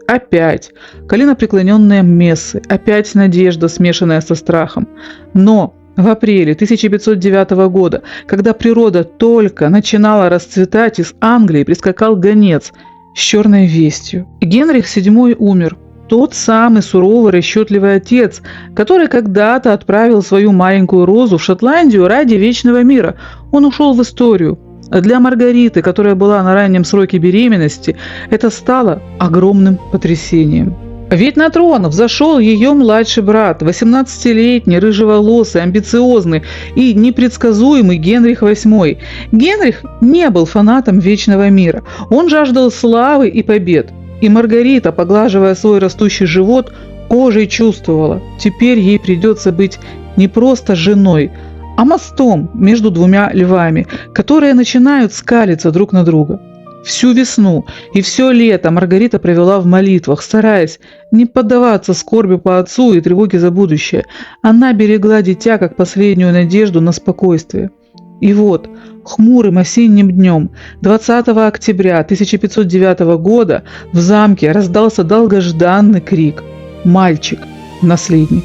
Опять коленопреклоненные мессы, опять надежда, смешанная со страхом. Но в апреле 1509 года, когда природа только начинала расцветать, из Англии прискакал гонец с черной вестью. Генрих VII умер. Тот самый суровый, расчетливый отец, который когда-то отправил свою маленькую Розу в Шотландию ради вечного мира. Он ушел в историю. Для Маргариты, которая была на раннем сроке беременности, это стало огромным потрясением. Ведь на трон взошел ее младший брат, 18-летний, рыжеволосый, амбициозный и непредсказуемый Генрих VIII. Генрих не был фанатом вечного мира. Он жаждал славы и побед. И Маргарита, поглаживая свой растущий живот, кожей чувствовала, теперь ей придется быть не просто женой, а мостом между двумя львами, которые начинают скалиться друг на друга. Всю весну и все лето Маргарита провела в молитвах, стараясь не поддаваться скорби по отцу и тревоге за будущее. Она берегла дитя как последнюю надежду на спокойствие. И вот, хмурым осенним днем 20 октября 1509 года в замке раздался долгожданный крик: «Мальчик, наследник!»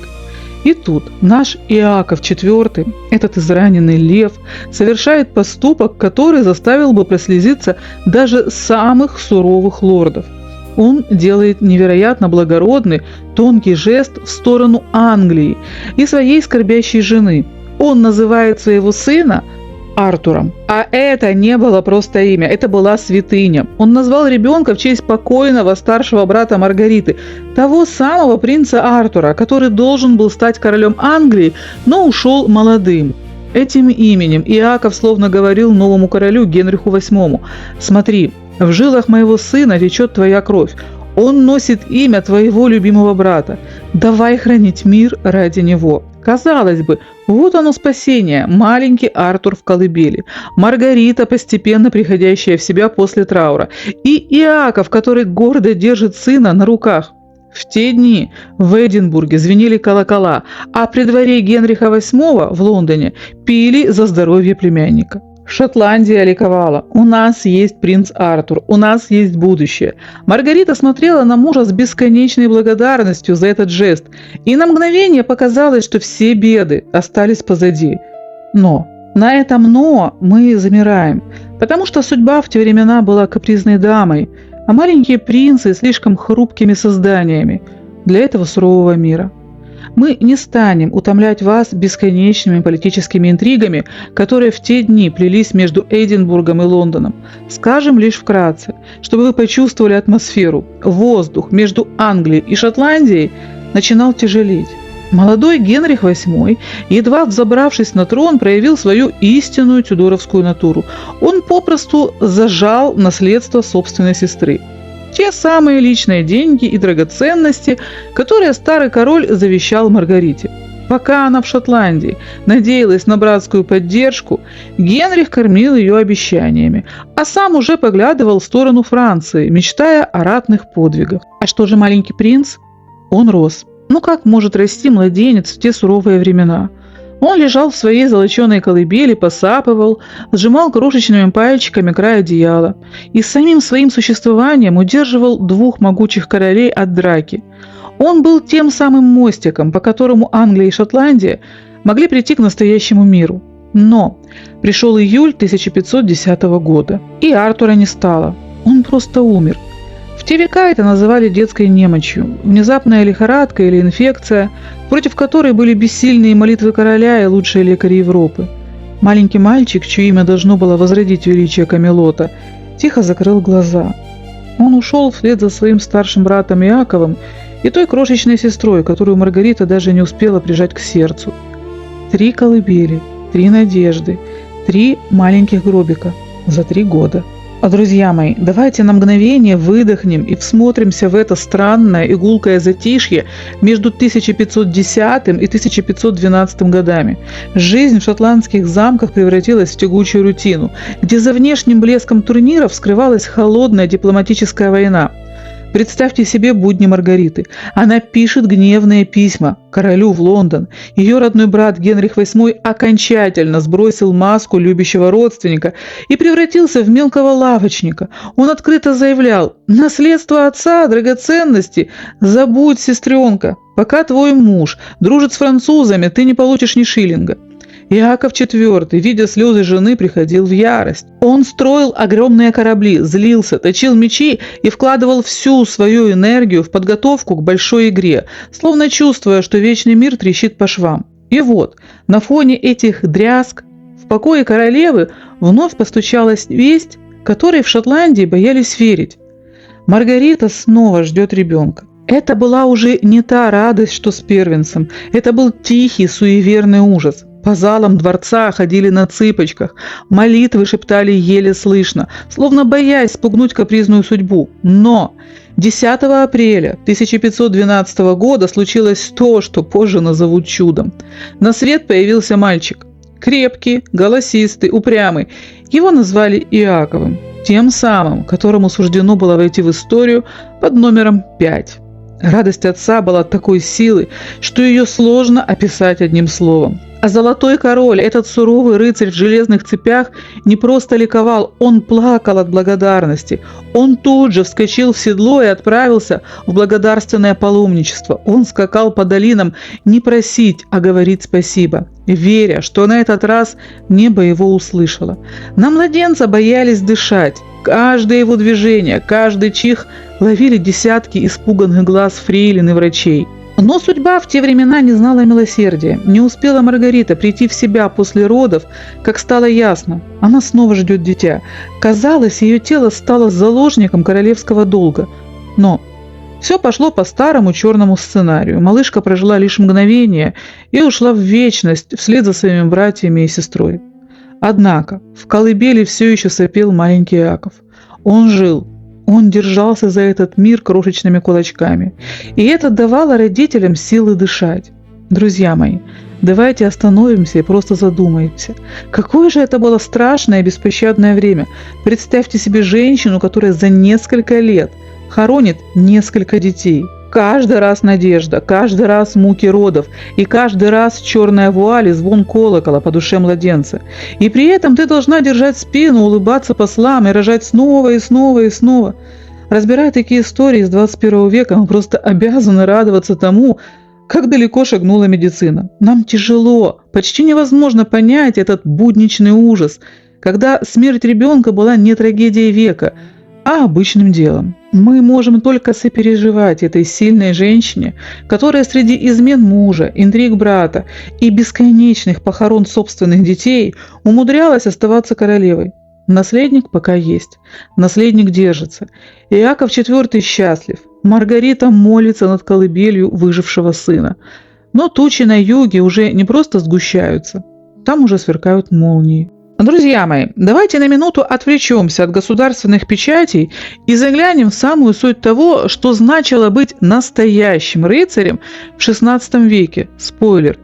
И тут наш Иаков IV, этот израненный лев, совершает поступок, который заставил бы прослезиться даже самых суровых лордов. Он делает невероятно благородный, тонкий жест в сторону Англии и своей скорбящей жены. Он называет своего сына Артуром. А это не было просто имя, это была святыня. Он назвал ребенка в честь покойного старшего брата Маргариты, того самого принца Артура, который должен был стать королем Англии, но ушел молодым. Этим именем Иаков словно говорил новому королю Генриху VIII: «Смотри, в жилах моего сына течет твоя кровь. Он носит имя твоего любимого брата. Давай хранить мир ради него». Казалось бы, вот оно спасение, маленький Артур в колыбели, Маргарита, постепенно приходящая в себя после траура, и Иаков, который гордо держит сына на руках. В те дни в Эдинбурге звенели колокола, а при дворе Генриха VIII в Лондоне пили за здоровье племянника. Шотландия ликовала. У нас есть принц Артур, у нас есть будущее. Маргарита смотрела на мужа с бесконечной благодарностью за этот жест, и на мгновение показалось, что все беды остались позади. Но на этом «но» мы замираем, потому что судьба в те времена была капризной дамой, а маленькие принцы слишком хрупкими созданиями для этого сурового мира. Мы не станем утомлять вас бесконечными политическими интригами, которые в те дни плелись между Эдинбургом и Лондоном. Скажем лишь вкратце, чтобы вы почувствовали атмосферу. Воздух между Англией и Шотландией начинал тяжелеть. Молодой Генрих VIII, едва взобравшись на трон, проявил свою истинную тюдоровскую натуру. Он попросту зажал наследство собственной сестры. Те самые личные деньги и драгоценности, которые старый король завещал Маргарите. Пока она в Шотландии надеялась на братскую поддержку, Генрих кормил ее обещаниями, а сам уже поглядывал в сторону Франции, мечтая о ратных подвигах. А что же маленький принц? Он рос. Ну как может расти младенец в те суровые времена? Он лежал в своей золоченой колыбели, посапывал, сжимал крошечными пальчиками край одеяла и самим своим существованием удерживал двух могучих королей от драки. Он был тем самым мостиком, по которому Англия и Шотландия могли прийти к настоящему миру. Но пришел июль 1510 года, и Артура не стало. Он просто умер. В те века это называли детской немочью, внезапная лихорадка или инфекция, против которой были бессильные молитвы короля и лучшие лекари Европы. Маленький мальчик, чье имя должно было возродить величие Камелота, тихо закрыл глаза. Он ушел вслед за своим старшим братом Иаковом и той крошечной сестрой, которую Маргарита даже не успела прижать к сердцу. 3 колыбели, 3 надежды, 3 маленьких гробика за 3 года. А, друзья мои, давайте на мгновение выдохнем и всмотримся в это странное и гулкое затишье между 1510 и 1512 годами. Жизнь в шотландских замках превратилась в тягучую рутину, где за внешним блеском турниров скрывалась холодная дипломатическая война. Представьте себе будни Маргариты. Она пишет гневные письма королю в Лондон. Ее родной брат Генрих VIII окончательно сбросил маску любящего родственника и превратился в мелкого лавочника. Он открыто заявлял: «Наследство отца, драгоценности, забудь, сестренка. Пока твой муж дружит с французами, ты не получишь ни шиллинга». Иаков IV, видя слезы жены, приходил в ярость. Он строил огромные корабли, злился, точил мечи и вкладывал всю свою энергию в подготовку к большой игре, словно чувствуя, что вечный мир трещит по швам. И вот, на фоне этих дрязг в покое королевы вновь постучалась весть, которой в Шотландии боялись верить. Маргарита снова ждет ребенка. Это была уже не та радость, что с первенцем. Это был тихий, суеверный ужас. По залам дворца ходили на цыпочках, молитвы шептали еле слышно, словно боясь спугнуть капризную судьбу. Но 10 апреля 1512 года случилось то, что позже назовут чудом. На свет появился мальчик. Крепкий, голосистый, упрямый. Его назвали Иаковом, тем самым, которому суждено было войти в историю под номером 5. Радость отца была такой силы, что ее сложно описать одним словом. А золотой король, этот суровый рыцарь в железных цепях, не просто ликовал, он плакал от благодарности. Он тут же вскочил в седло и отправился в благодарственное паломничество. Он скакал по долинам не просить, а говорить спасибо, веря, что на этот раз небо его услышало. На младенца боялись дышать. Каждое его движение, каждый чих ловили десятки испуганных глаз фрейлин и врачей. Но судьба в те времена не знала милосердия. Не успела Маргарита прийти в себя после родов, как стало ясно. Она снова ждет дитя. Казалось, ее тело стало заложником королевского долга. Но все пошло по старому черному сценарию. Малышка прожила лишь мгновение и ушла в вечность вслед за своими братьями и сестрой. Однако в колыбели все еще сопел маленький Иаков. Он жил. Он держался за этот мир крошечными кулачками. И это давало родителям силы дышать. Друзья мои, давайте остановимся и просто задумаемся. Какое же это было страшное и беспощадное время. Представьте себе женщину, которая за несколько лет хоронит несколько детей. Каждый раз надежда, каждый раз муки родов, и каждый раз черная вуаль и звон колокола по душе младенца. И при этом ты должна держать спину, улыбаться послам и рожать снова и снова и снова. Разбирая такие истории из 21 века, мы просто обязаны радоваться тому, как далеко шагнула медицина. Нам тяжело, почти невозможно понять этот будничный ужас, когда смерть ребенка была не трагедией века, а обычным делом. Мы можем только сопереживать этой сильной женщине, которая среди измен мужа, интриг брата и бесконечных похорон собственных детей умудрялась оставаться королевой. Наследник пока есть, наследник держится. Иаков IV счастлив, Маргарита молится над колыбелью выжившего сына. Но тучи на юге уже не просто сгущаются, там уже сверкают молнии. Друзья мои, давайте на минуту отвлечемся от государственных печатей и заглянем в самую суть того, что значило быть настоящим рыцарем в XVI веке. Спойлер.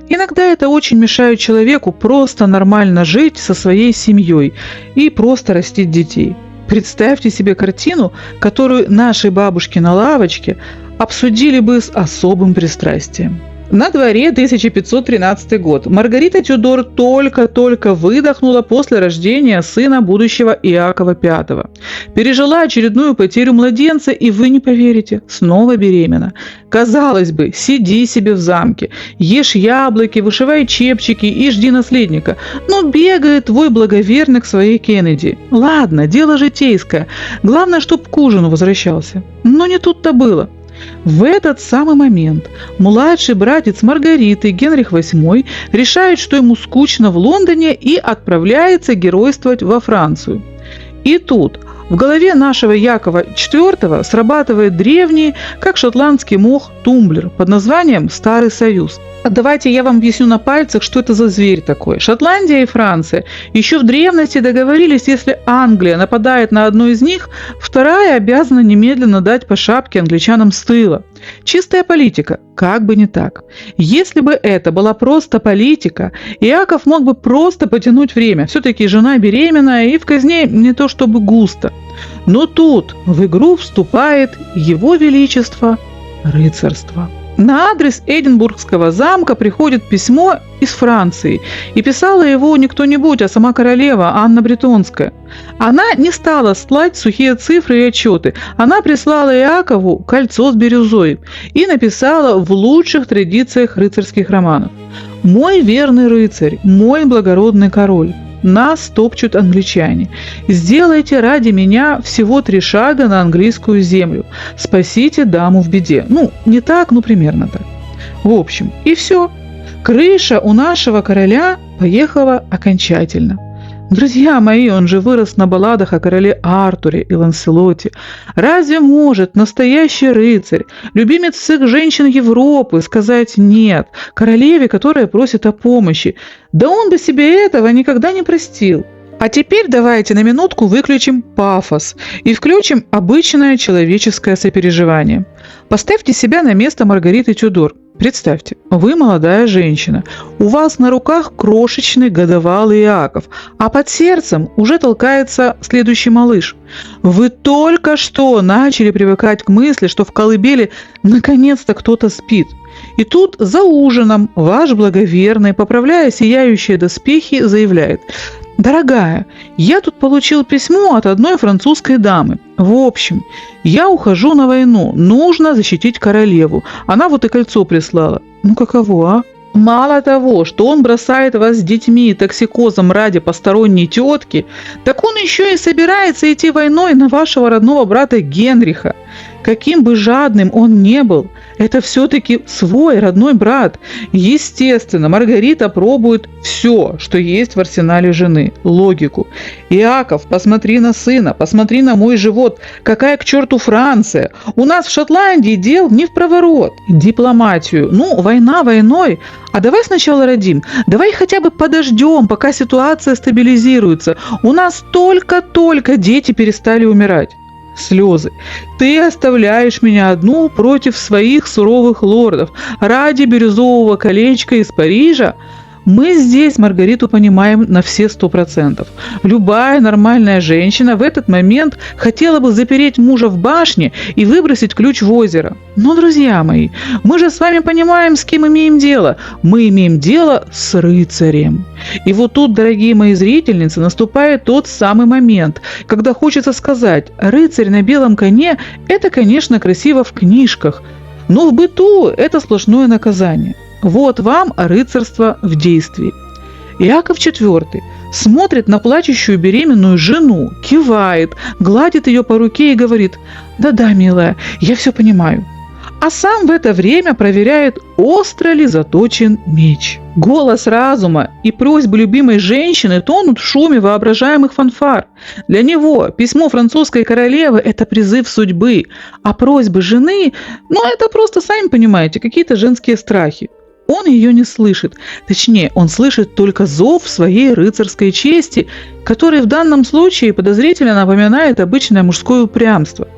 Иногда это очень мешает человеку просто нормально жить со своей семьей и просто растить детей. Представьте себе картину, которую наши бабушки на лавочке обсудили бы с особым пристрастием. На дворе 1513 год. Маргарита Тюдор только-только выдохнула после рождения сына будущего Иакова V. Пережила очередную потерю младенца, и вы не поверите, снова беременна. Казалось бы, сиди себе в замке, ешь яблоки, вышивай чепчики и жди наследника. Но бегает твой благоверный к своей Кеннеди. Ладно, дело житейское. Главное, чтоб к ужину возвращался. Но не тут-то было. В этот самый момент младший братец Маргариты, Генрих VIII, решает, что ему скучно в Лондоне и отправляется геройствовать во Францию. И тут в голове нашего Якова IV срабатывает древний, как шотландский мох, тумблер под названием «Старый Союз». Давайте я вам объясню на пальцах, что это за зверь такой. Шотландия и Франция еще в древности договорились, если Англия нападает на одну из них, вторая обязана немедленно дать по шапке англичанам с тыла. Чистая политика, как бы не так. Если бы это была просто политика, Иаков мог бы просто потянуть время. Все-таки жена беременная и в казне не то чтобы густо. Но тут в игру вступает его величество рыцарство. На адрес Эдинбургского замка приходит письмо из Франции, и писала его не кто-нибудь, а сама королева Анна Бретонская. Она не стала слать сухие цифры и отчеты, она прислала Иакову кольцо с бирюзой и написала в лучших традициях рыцарских романов: «Мой верный рыцарь, мой благородный король, нас топчут англичане. Сделайте ради меня всего 3 шага на английскую землю. Спасите даму в беде». Ну, не так, но примерно так. В общем, и все. Крыша у нашего короля поехала окончательно. Друзья мои, он же вырос на балладах о короле Артуре и Ланселоте. Разве может настоящий рыцарь, любимец всех женщин Европы, сказать «нет» королеве, которая просит о помощи? Да он бы себе этого никогда не простил. А теперь давайте на минутку выключим пафос и включим обычное человеческое сопереживание. Поставьте себя на место Маргариты Тюдор. Представьте, вы молодая женщина, у вас на руках крошечный годовалый Иаков, а под сердцем уже толкается следующий малыш. Вы только что начали привыкать к мысли, что в колыбели наконец-то кто-то спит. И тут за ужином ваш благоверный, поправляя сияющие доспехи, заявляет: «Дорогая, я тут получил письмо от одной французской дамы. В общем, я ухожу на войну, нужно защитить королеву. Она вот и кольцо прислала». Ну каково, а? Мало того, что он бросает вас с детьми и токсикозом ради посторонней тетки, так он еще и собирается идти войной на вашего родного брата Генриха. Каким бы жадным он не был, это все-таки свой родной брат. Естественно, Маргарита пробует все, что есть в арсенале жены. Логику. Иаков, посмотри на сына, посмотри на мой живот. Какая к черту Франция? У нас в Шотландии дел не впроворот. Дипломатию. Ну, война войной. А давай сначала родим. Давай хотя бы подождем, пока ситуация стабилизируется. У нас только-только дети перестали умирать. Слезы. Ты оставляешь меня одну против своих суровых лордов ради бирюзового колечка из Парижа? Мы здесь Маргариту понимаем на все 100%. Любая нормальная женщина в этот момент хотела бы запереть мужа в башне и выбросить ключ в озеро. Но, друзья мои, мы же с вами понимаем, с кем имеем дело. Мы имеем дело с рыцарем. И вот тут, дорогие мои зрительницы, наступает тот самый момент, когда хочется сказать: рыцарь на белом коне – это, конечно, красиво в книжках, но в быту это сплошное наказание. Вот вам рыцарство в действии. Иаков IV смотрит на плачущую беременную жену, кивает, гладит ее по руке и говорит: «Да-да, милая, я все понимаю». А сам в это время проверяет, остро ли заточен меч. Голос разума и просьбы любимой женщины тонут в шуме воображаемых фанфар. Для него письмо французской королевы – это призыв судьбы, а просьбы жены – ну это просто, сами понимаете, какие-то женские страхи. Он ее не слышит. Точнее, он слышит только зов своей рыцарской чести, который в данном случае подозрительно напоминает обычное мужское упрямство.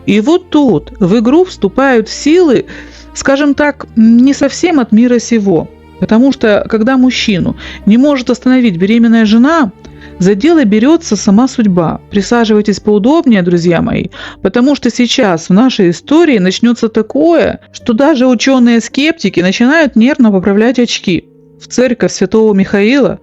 И вот тут в игру вступают силы, скажем так, не совсем от мира сего. Потому что, когда мужчину не может остановить беременная жена, за дело берется сама судьба. Присаживайтесь поудобнее, друзья мои, потому что сейчас в нашей истории начнется такое, что даже ученые-скептики начинают нервно поправлять очки. В церковь святого Михаила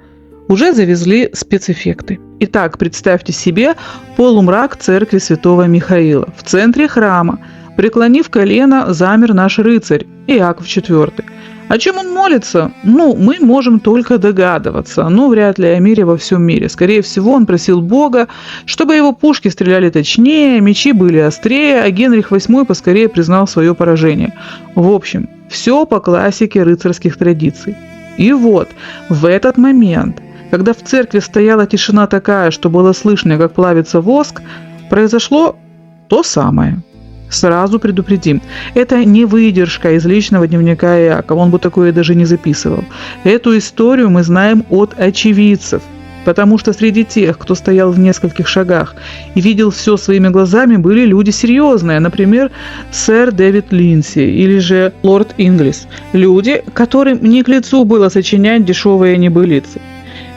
уже завезли спецэффекты. Итак, представьте себе полумрак церкви святого Михаила. В центре храма, преклонив колено, замер наш рыцарь Иаков IV. О чем он молится? Ну, мы можем только догадываться, но вряд ли о мире во всем мире. Скорее всего, он просил Бога, чтобы его пушки стреляли точнее, мечи были острее, а Генрих VIII поскорее признал свое поражение. В общем, все по классике рыцарских традиций. И вот, в этот момент, когда в церкви стояла тишина такая, что было слышно, как плавится воск, произошло то самое. Сразу предупредим, это не выдержка из личного дневника Иакова, он бы такое даже не записывал. Эту историю мы знаем от очевидцев, потому что среди тех, кто стоял в нескольких шагах и видел все своими глазами, были люди серьезные, например, сэр Дэвид Линси или же лорд Инглис, люди, которым не к лицу было сочинять дешевые небылицы.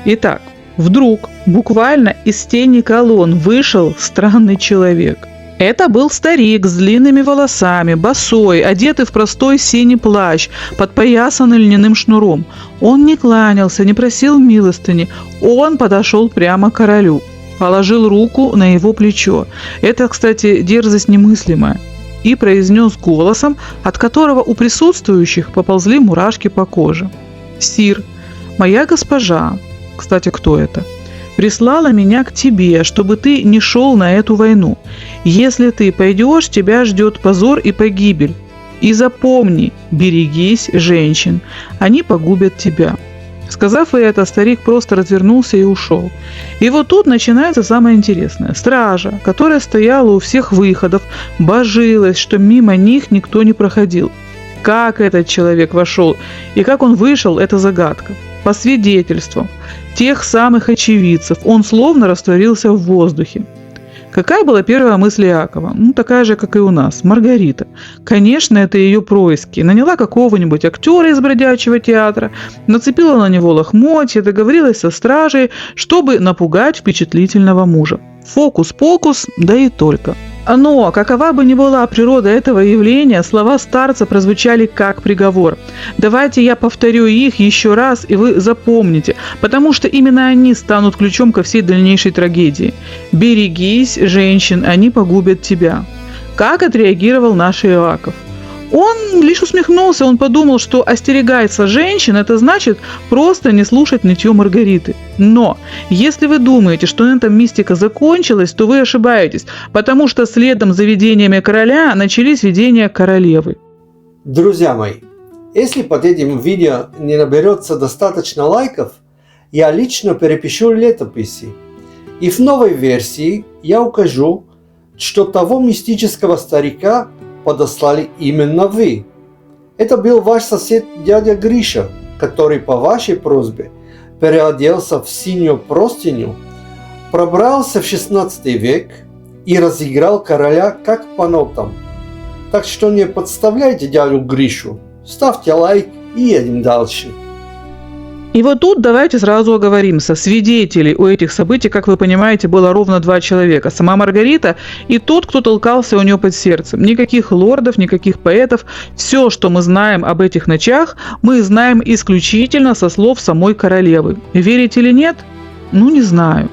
Итак, вдруг, буквально из тени колонн вышел странный человек. Это был старик с длинными волосами, босой, одетый в простой синий плащ, подпоясанный льняным шнуром. Он не кланялся, не просил милостыни. Он подошел прямо к королю, положил руку на его плечо. Это, кстати, дерзость немыслимая. И произнес голосом, от которого у присутствующих поползли мурашки по коже: «Сир, моя госпожа», кстати, кто это? «Прислала меня к тебе, чтобы ты не шел на эту войну. Если ты пойдешь, тебя ждет позор и погибель. И запомни, берегись женщин, они погубят тебя». Сказав это, старик просто развернулся и ушел. И вот тут начинается самое интересное. Стража, которая стояла у всех выходов, божилась, что мимо них никто не проходил. Как этот человек вошел и как он вышел – это загадка. По свидетельствам тех самых очевидцев, он словно растворился в воздухе. Какая была первая мысль Иакова? Такая же, как и у нас. Маргарита. Конечно, это ее происки. Наняла какого-нибудь актера из бродячего театра, нацепила на него лохмотья, договорилась со стражей, чтобы напугать впечатлительного мужа. Фокус-покус, да и только. Но, какова бы ни была природа этого явления, слова старца прозвучали как приговор. Давайте я повторю их еще раз, и вы запомните, потому что именно они станут ключом ко всей дальнейшей трагедии. «Берегись, женщин, они погубят тебя». Как отреагировал наш Иаков? Он лишь усмехнулся, он подумал, что остерегаться женщин – это значит просто не слушать нытье Маргариты. Но если вы думаете, что на этом мистика закончилась, то вы ошибаетесь, потому что следом за видениями короля начались видения королевы. Друзья мои, если под этим видео не наберется достаточно лайков, я лично перепишу летописи. И в новой версии я укажу, что того мистического старика подослали именно вы. Это был ваш сосед дядя Гриша, который по вашей просьбе переоделся в синюю простыню, пробрался в 16 век и разыграл короля как по нотам. Так что не подставляйте дядю Гришу, ставьте лайк и едем дальше. И вот тут давайте сразу оговоримся. Свидетелей у этих событий, как вы понимаете, было ровно 2 человека. Сама Маргарита и тот, кто толкался у нее под сердцем. Никаких лордов, никаких поэтов. Все, что мы знаем об этих ночах, мы знаем исключительно со слов самой королевы. Верить или нет? Не знаю.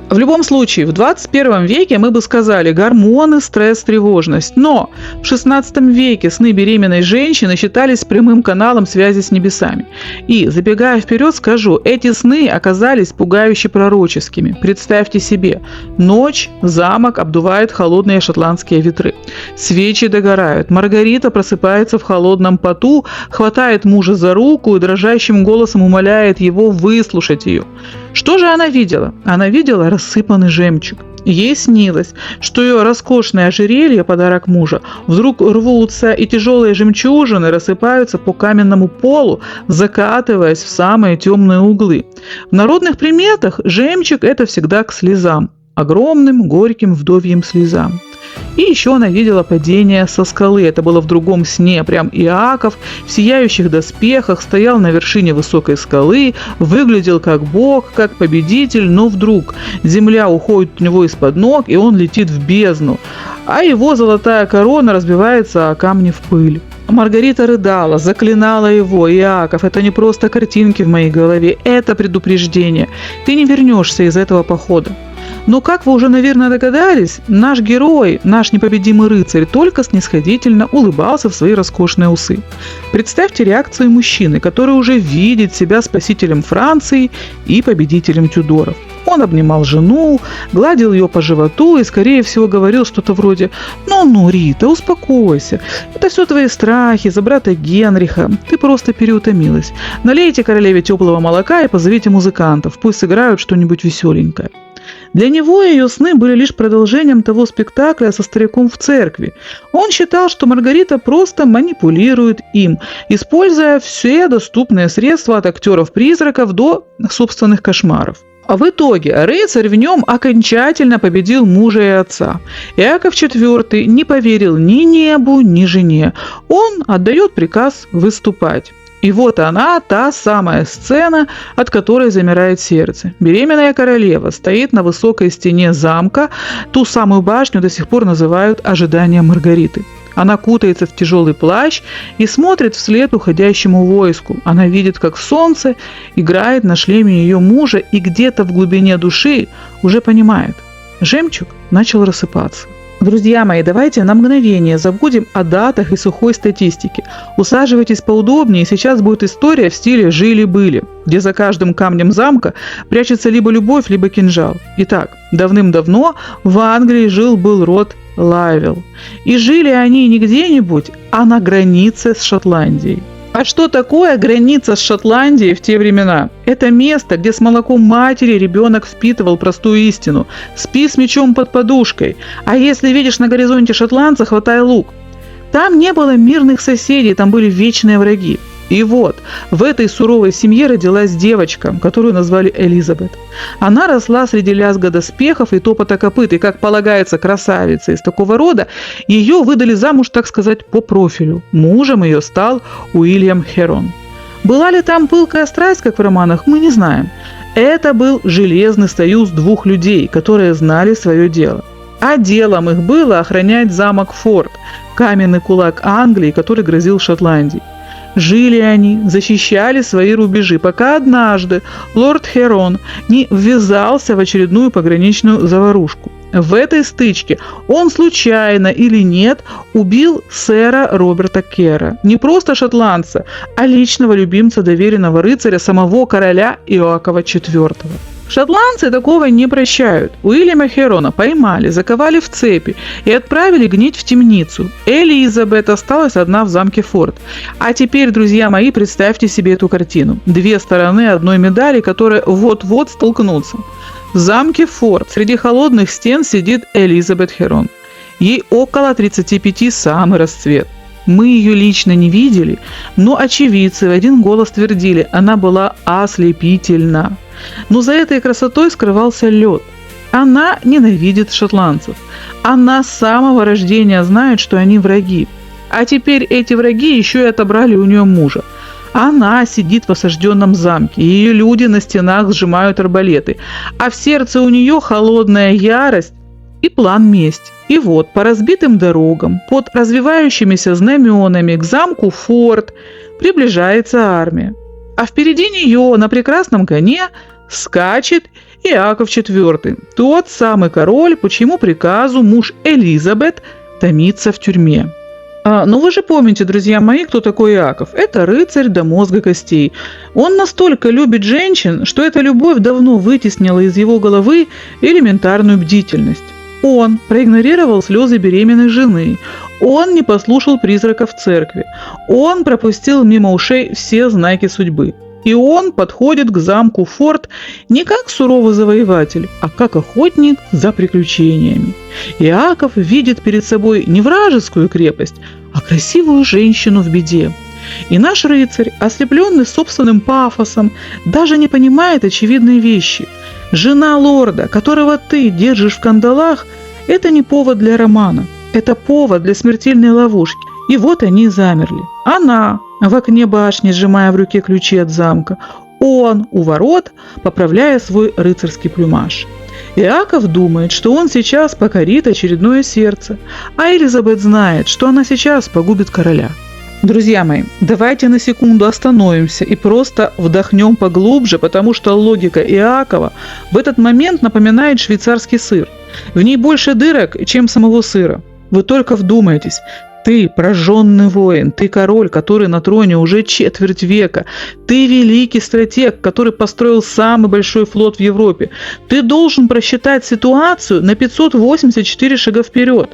В любом случае, в 21 веке мы бы сказали гормоны, стресс, тревожность. Но в 16 веке сны беременной женщины считались прямым каналом связи с небесами. И, забегая вперед, скажу, эти сны оказались пугающе пророческими. Представьте себе, ночь, замок обдувает холодные шотландские ветры. Свечи догорают. Маргарита просыпается в холодном поту, хватает мужа за руку и дрожащим голосом умоляет его выслушать ее. Что же она видела? Она видела рассыпанный жемчуг. Ей снилось, что ее роскошное ожерелье, подарок мужа, вдруг рвутся, и тяжелые жемчужины рассыпаются по каменному полу, закатываясь в самые темные углы. В народных приметах жемчуг – это всегда к слезам, огромным, горьким вдовьим слезам. И еще она видела падение со скалы. Это было в другом сне. Прям Иаков в сияющих доспехах стоял на вершине высокой скалы, выглядел как бог, как победитель, но вдруг земля уходит у него из-под ног, и он летит в бездну, а его золотая корона разбивается о камни в пыль. Маргарита рыдала, заклинала его. Иаков, это не просто картинки в моей голове, это предупреждение. Ты не вернешься из этого похода. Но, как вы уже, наверное, догадались, наш герой, наш непобедимый рыцарь, только снисходительно улыбался в свои роскошные усы. Представьте реакцию мужчины, который уже видит себя спасителем Франции и победителем Тюдоров. Он обнимал жену, гладил ее по животу и, скорее всего, говорил что-то вроде «Ну, Рита, успокойся. Это все твои страхи за брата Генриха. Ты просто переутомилась. Налейте королеве теплого молока и позовите музыкантов. Пусть сыграют что-нибудь веселенькое». Для него ее сны были лишь продолжением того спектакля со стариком в церкви. Он считал, что Маргарита просто манипулирует им, используя все доступные средства от актеров-призраков до собственных кошмаров. А в итоге рыцарь в нем окончательно победил мужа и отца. Иаков IV не поверил ни небу, ни жене. Он отдает приказ выступать. И вот она, та самая сцена, от которой замирает сердце. Беременная королева стоит на высокой стене замка, ту самую башню до сих пор называют «Ожидание Маргариты». Она кутается в тяжелый плащ и смотрит вслед уходящему войску. Она видит, как солнце играет на шлеме ее мужа, и где-то в глубине души уже понимает – жемчуг начал рассыпаться. Друзья мои, давайте на мгновение забудем о датах и сухой статистике. Усаживайтесь поудобнее, сейчас будет история в стиле «жили-были», где за каждым камнем замка прячется либо любовь, либо кинжал. Итак, давным-давно в Англии жил-был род Лайвилл. И жили они не где-нибудь, а на границе с Шотландией. А что такое граница с Шотландией в те времена? Это место, где с молоком матери ребенок впитывал простую истину. Спи с мечом под подушкой. А если видишь на горизонте шотландца, хватай лук. Там не было мирных соседей, там были вечные враги. И вот, в этой суровой семье родилась девочка, которую назвали Элизабет. Она росла среди лязга доспехов и топота копыт, и, как полагается, красавица из такого рода, ее выдали замуж, так сказать, по профилю. Мужем ее стал Уильям Херон. Была ли там пылкая страсть, как в романах, мы не знаем. Это был железный союз двух людей, которые знали свое дело. А делом их было охранять замок Форт, каменный кулак Англии, который грозил Шотландии. Жили они, защищали свои рубежи, пока однажды лорд Херон не ввязался в очередную пограничную заварушку. В этой стычке он случайно или нет убил сэра Роберта Кера, не просто шотландца, а личного любимца доверенного рыцаря самого короля Иоакова IV. Шотландцы такого не прощают. Уильяма Херона поймали, заковали в цепи и отправили гнить в темницу. Элизабет осталась одна в замке Форт. А теперь, друзья мои, представьте себе эту картину. Две стороны одной медали, которые вот-вот столкнутся. В замке Форт среди холодных стен сидит Элизабет Херон. Ей около 35, самый расцвет. Мы ее лично не видели, но очевидцы в один голос твердили, она была ослепительна. Но за этой красотой скрывался лед. Она ненавидит шотландцев. Она с самого рождения знает, что они враги. А теперь эти враги еще и отобрали у нее мужа. Она сидит в осажденном замке, ее люди на стенах сжимают арбалеты, а в сердце у нее холодная ярость и план мести. И вот по разбитым дорогам, под развивающимися знаменами к замку Форт приближается армия. А впереди нее на прекрасном коне скачет Иаков IV, тот самый король, по чьему приказу муж Элизабет томится в тюрьме. Но вы же помните, друзья мои, кто такой Иаков? Это рыцарь до мозга костей. Он настолько любит женщин, что эта любовь давно вытеснила из его головы элементарную бдительность. Он проигнорировал слезы беременной жены. Он не послушал призраков в церкви. Он пропустил мимо ушей все знаки судьбы. И он подходит к замку Форт не как суровый завоеватель, а как охотник за приключениями. Иаков видит перед собой не вражескую крепость, а красивую женщину в беде. И наш рыцарь, ослепленный собственным пафосом, даже не понимает очевидные вещи. Жена лорда, которого ты держишь в кандалах, это не повод для романа, это повод для смертельной ловушки. И вот они замерли. Она в окне башни, сжимая в руке ключи от замка. Он у ворот, поправляя свой рыцарский плюмаж. Иаков думает, что он сейчас покорит очередное сердце, а Элизабет знает, что она сейчас погубит короля. Друзья мои, давайте на секунду остановимся и просто вдохнем поглубже, потому что логика Иакова в этот момент напоминает швейцарский сыр. В ней больше дырок, чем самого сыра. Вы только вдумайтесь. Ты прожженный воин, ты король, который на троне уже четверть века, ты великий стратег, который построил самый большой флот в Европе. Ты должен просчитать ситуацию на 584 шага вперед.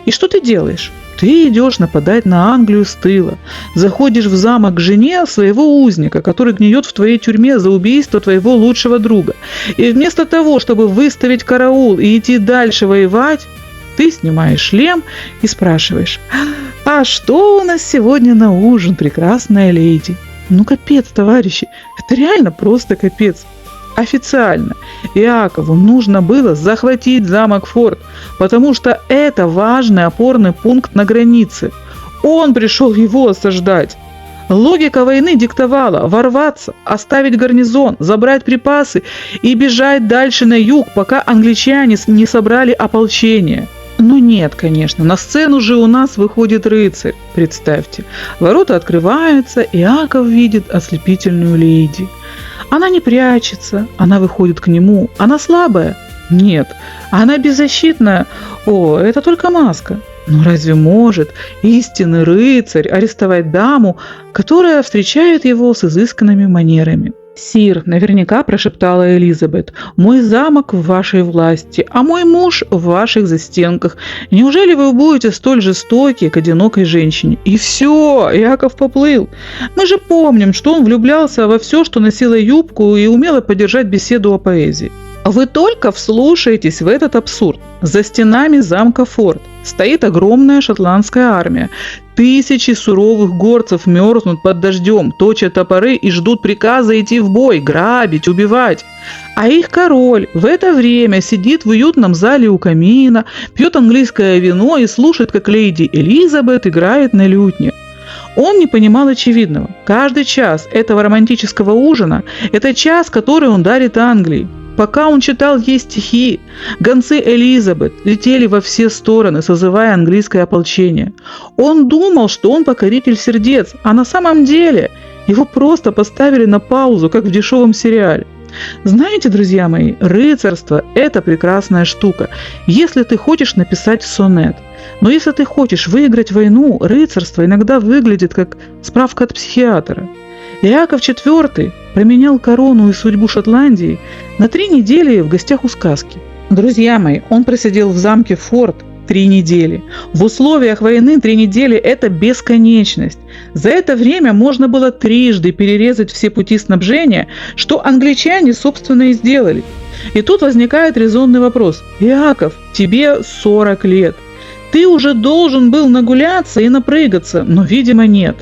И что ты делаешь? Ты идешь нападать на Англию с тыла, заходишь в замок к жене своего узника, который гниет в твоей тюрьме за убийство твоего лучшего друга. И вместо того, чтобы выставить караул и идти дальше воевать, ты снимаешь шлем и спрашиваешь: «А что у нас сегодня на ужин, прекрасная леди?» Ну капец, товарищи, это реально просто капец. Официально Иакову нужно было захватить замок Форт, потому что это важный опорный пункт на границе. Он пришел его осаждать. Логика войны диктовала ворваться, оставить гарнизон, забрать припасы и бежать дальше на юг, пока англичане не собрали ополчение. Но нет, конечно, на сцену же у нас выходит рыцарь, представьте. Ворота открываются, и Иаков видит ослепительную леди. Она не прячется, она выходит к нему. Она слабая? Нет. Она беззащитная? О, это только маска. Но разве может истинный рыцарь арестовать даму, которая встречает его с изысканными манерами? «Сир», — наверняка прошептала Элизабет, — «мой замок в вашей власти, а мой муж в ваших застенках. Неужели вы будете столь жестоки к одинокой женщине?» И все, Иаков поплыл. Мы же помним, что он влюблялся во все, что носило юбку, и умело поддержать беседу о поэзии. Вы только вслушайтесь в этот абсурд. За стенами замка форт стоит огромная шотландская армия. Тысячи суровых горцев мерзнут под дождем, точат топоры и ждут приказа идти в бой, грабить, убивать. А их король в это время сидит в уютном зале у камина, пьет английское вино и слушает, как леди Элизабет играет на лютне. Он не понимал очевидного. Каждый час этого романтического ужина – это час, который он дарит Англии. Пока он читал ей стихи, гонцы Элизабет летели во все стороны, созывая английское ополчение. Он думал, что он покоритель сердец, а на самом деле его просто поставили на паузу, как в дешевом сериале. Знаете, друзья мои, рыцарство – это прекрасная штука, если ты хочешь написать сонет. Но если ты хочешь выиграть войну, рыцарство иногда выглядит как справка от психиатра. Иаков IV променял корону и судьбу Шотландии на 3 недели в гостях у сказки. Друзья мои, он просидел в замке форт 3 недели. В условиях войны 3 недели – это бесконечность. За это время можно было трижды перерезать все пути снабжения, что англичане, собственно, и сделали. И тут возникает резонный вопрос. Иаков, тебе 40 лет. Ты уже должен был нагуляться и напрыгаться, но, видимо, нет.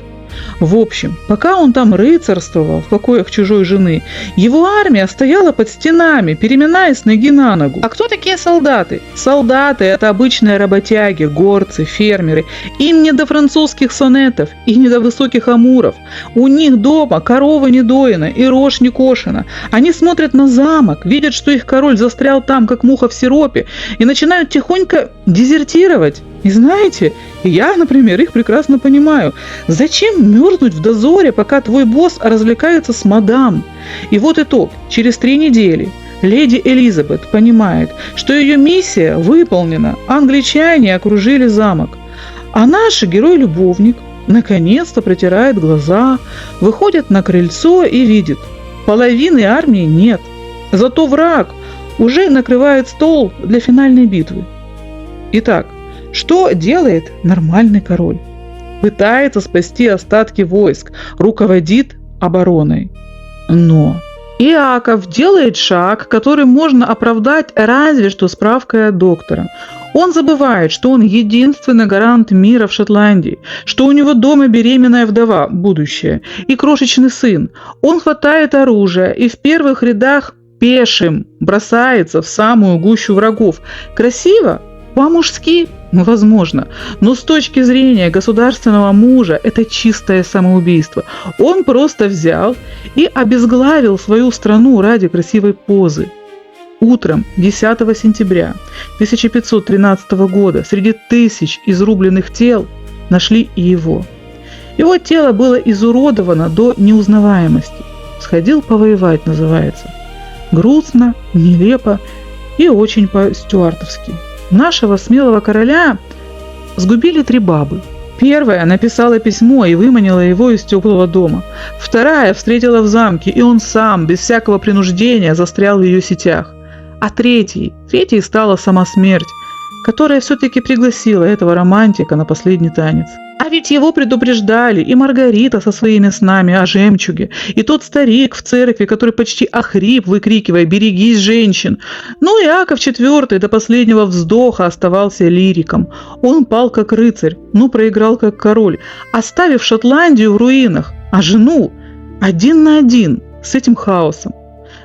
В общем, пока он там рыцарствовал в покоях чужой жены, его армия стояла под стенами, переминаясь с ноги на ногу. А кто такие солдаты? Солдаты – это обычные работяги, горцы, фермеры. Им не до французских сонетов и не до высоких амуров. У них дома корова не доена и рожь не кошена. Они смотрят на замок, видят, что их король застрял там, как муха в сиропе, и начинают тихонько дезертировать. И знаете, я, например, их прекрасно понимаю. Зачем мерзнуть в дозоре, пока твой босс развлекается с мадам? И вот итог. Через 3 недели леди Элизабет понимает, что ее миссия выполнена. Англичане окружили замок. А наш герой-любовник наконец-то протирает глаза, выходит на крыльцо и видит: половины армии нет. Зато враг уже накрывает стол для финальной битвы. Итак, что делает нормальный король? Пытается спасти остатки войск, руководит обороной. Но Иаков делает шаг, который можно оправдать разве что справкой от доктора. Он забывает, что он единственный гарант мира в Шотландии, что у него дома беременная вдова, будущее, и крошечный сын. Он хватает оружие и в первых рядах пешим бросается в самую гущу врагов. Красиво? По-мужски? Возможно. Но с точки зрения государственного мужа это чистое самоубийство. Он просто взял и обезглавил свою страну ради красивой позы. Утром 10 сентября 1513 года среди тысяч изрубленных тел нашли и его. Его тело было изуродовано до неузнаваемости. «Сходил повоевать» называется. Грустно, нелепо и очень по-стюартовски. Нашего смелого короля сгубили 3 бабы. Первая написала письмо и выманила его из теплого дома. Вторая встретила в замке, и он сам, без всякого принуждения, застрял в ее сетях. А третьей стала сама смерть, которая все-таки пригласила этого романтика на последний танец. А ведь его предупреждали и Маргарита со своими снами о жемчуге, и тот старик в церкви, который почти охрип, выкрикивая «берегись женщин». Но Иаков IV до последнего вздоха оставался лириком. Он пал как рыцарь, но проиграл как король, оставив Шотландию в руинах, а жену 1 на 1 с этим хаосом.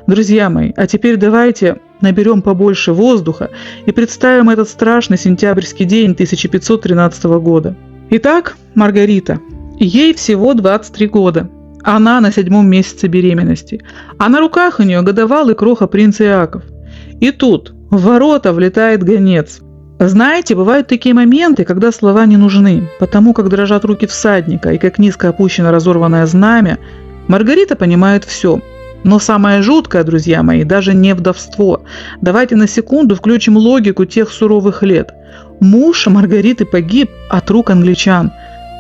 Друзья мои, а теперь давайте наберем побольше воздуха и представим этот страшный сентябрьский день 1513 года. Итак, Маргарита. Ей всего 23 года. Она на 7-м месяце беременности. А на руках у нее годовалый кроха принц Иаков. И тут в ворота влетает гонец. Знаете, бывают такие моменты, когда слова не нужны, потому как дрожат руки всадника и как низко опущено разорванное знамя. Маргарита понимает все. Но самое жуткое, друзья мои, даже не вдовство. Давайте на секунду включим логику тех суровых лет. Муж Маргариты погиб от рук англичан.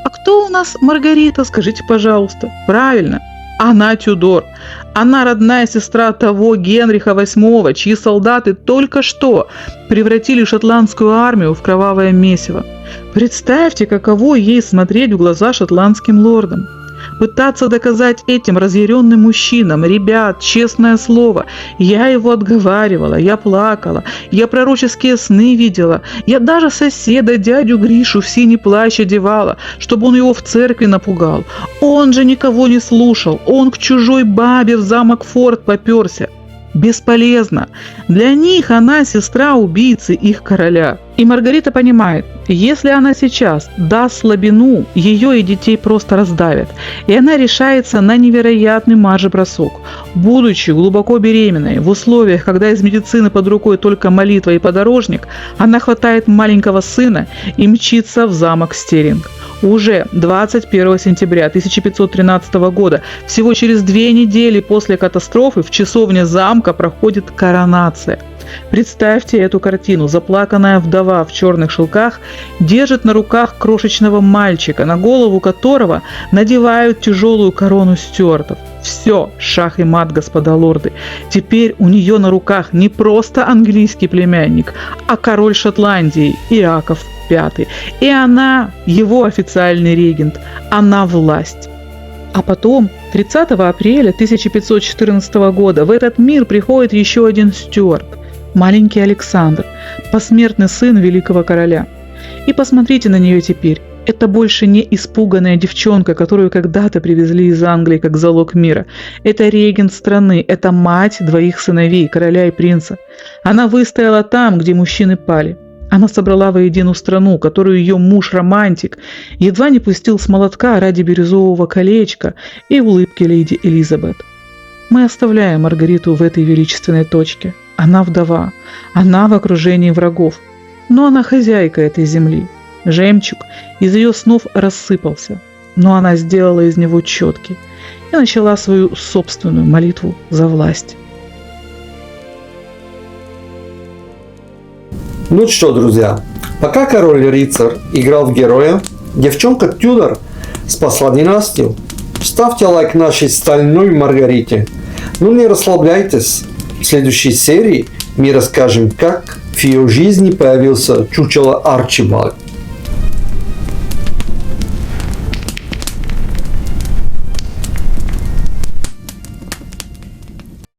А кто у нас Маргарита, скажите, пожалуйста? Правильно, Она Тюдор. Она родная сестра того Генриха VIII, чьи солдаты только что превратили шотландскую армию в кровавое месиво. Представьте, каково ей смотреть в глаза шотландским лордам. Пытаться доказать этим разъяренным мужчинам: ребят, честное слово, я его отговаривала, я плакала, я пророческие сны видела, я даже соседа, дядю Гришу, в синий плащ одевала, чтобы он его в церкви напугал. Он же никого не слушал, он к чужой бабе в замок Форт поперся. Бесполезно. Для них она сестра убийцы их короля. И Маргарита понимает, если она сейчас даст слабину, ее и детей просто раздавят. И она решается на невероятный марш-бросок. Будучи глубоко беременной, в условиях, когда из медицины под рукой только молитва и подорожник, она хватает маленького сына и мчится в замок Стеринг. Уже 21 сентября 1513 года, всего через 2 недели после катастрофы, в часовне замка проходит коронация. Представьте эту картину. Заплаканная вдова в черных шелках держит на руках крошечного мальчика, на голову которого надевают тяжелую корону стюартов. Все, шах и мат, господа лорды. Теперь у нее на руках не просто английский племянник, а король Шотландии Иаков V. И она его официальный регент. Она власть. А потом, 30 апреля 1514 года, в этот мир приходит еще один Стюарт, маленький Александр, посмертный сын великого короля. И посмотрите на нее теперь. Это больше не испуганная девчонка, которую когда-то привезли из Англии как залог мира. Это регент страны, это мать 2 сыновей, короля и принца. Она выстояла там, где мужчины пали. Она собрала воедино страну, которую ее муж-романтик едва не пустил с молотка ради бирюзового колечка и улыбки леди Элизабет. Мы оставляем Маргариту в этой величественной точке. Она вдова, она в окружении врагов, но она хозяйка этой земли. Жемчуг из ее снов рассыпался, но она сделала из него четкий и начала свою собственную молитву за власть. Ну что, друзья, пока король-рыцарь играл в героя, девчонка Тюдор спасла династию. Ставьте лайк нашей стальной Маргарите. Ну не расслабляйтесь. В следующей серии мы расскажем, как в ее жизни появился чучело Арчибальд.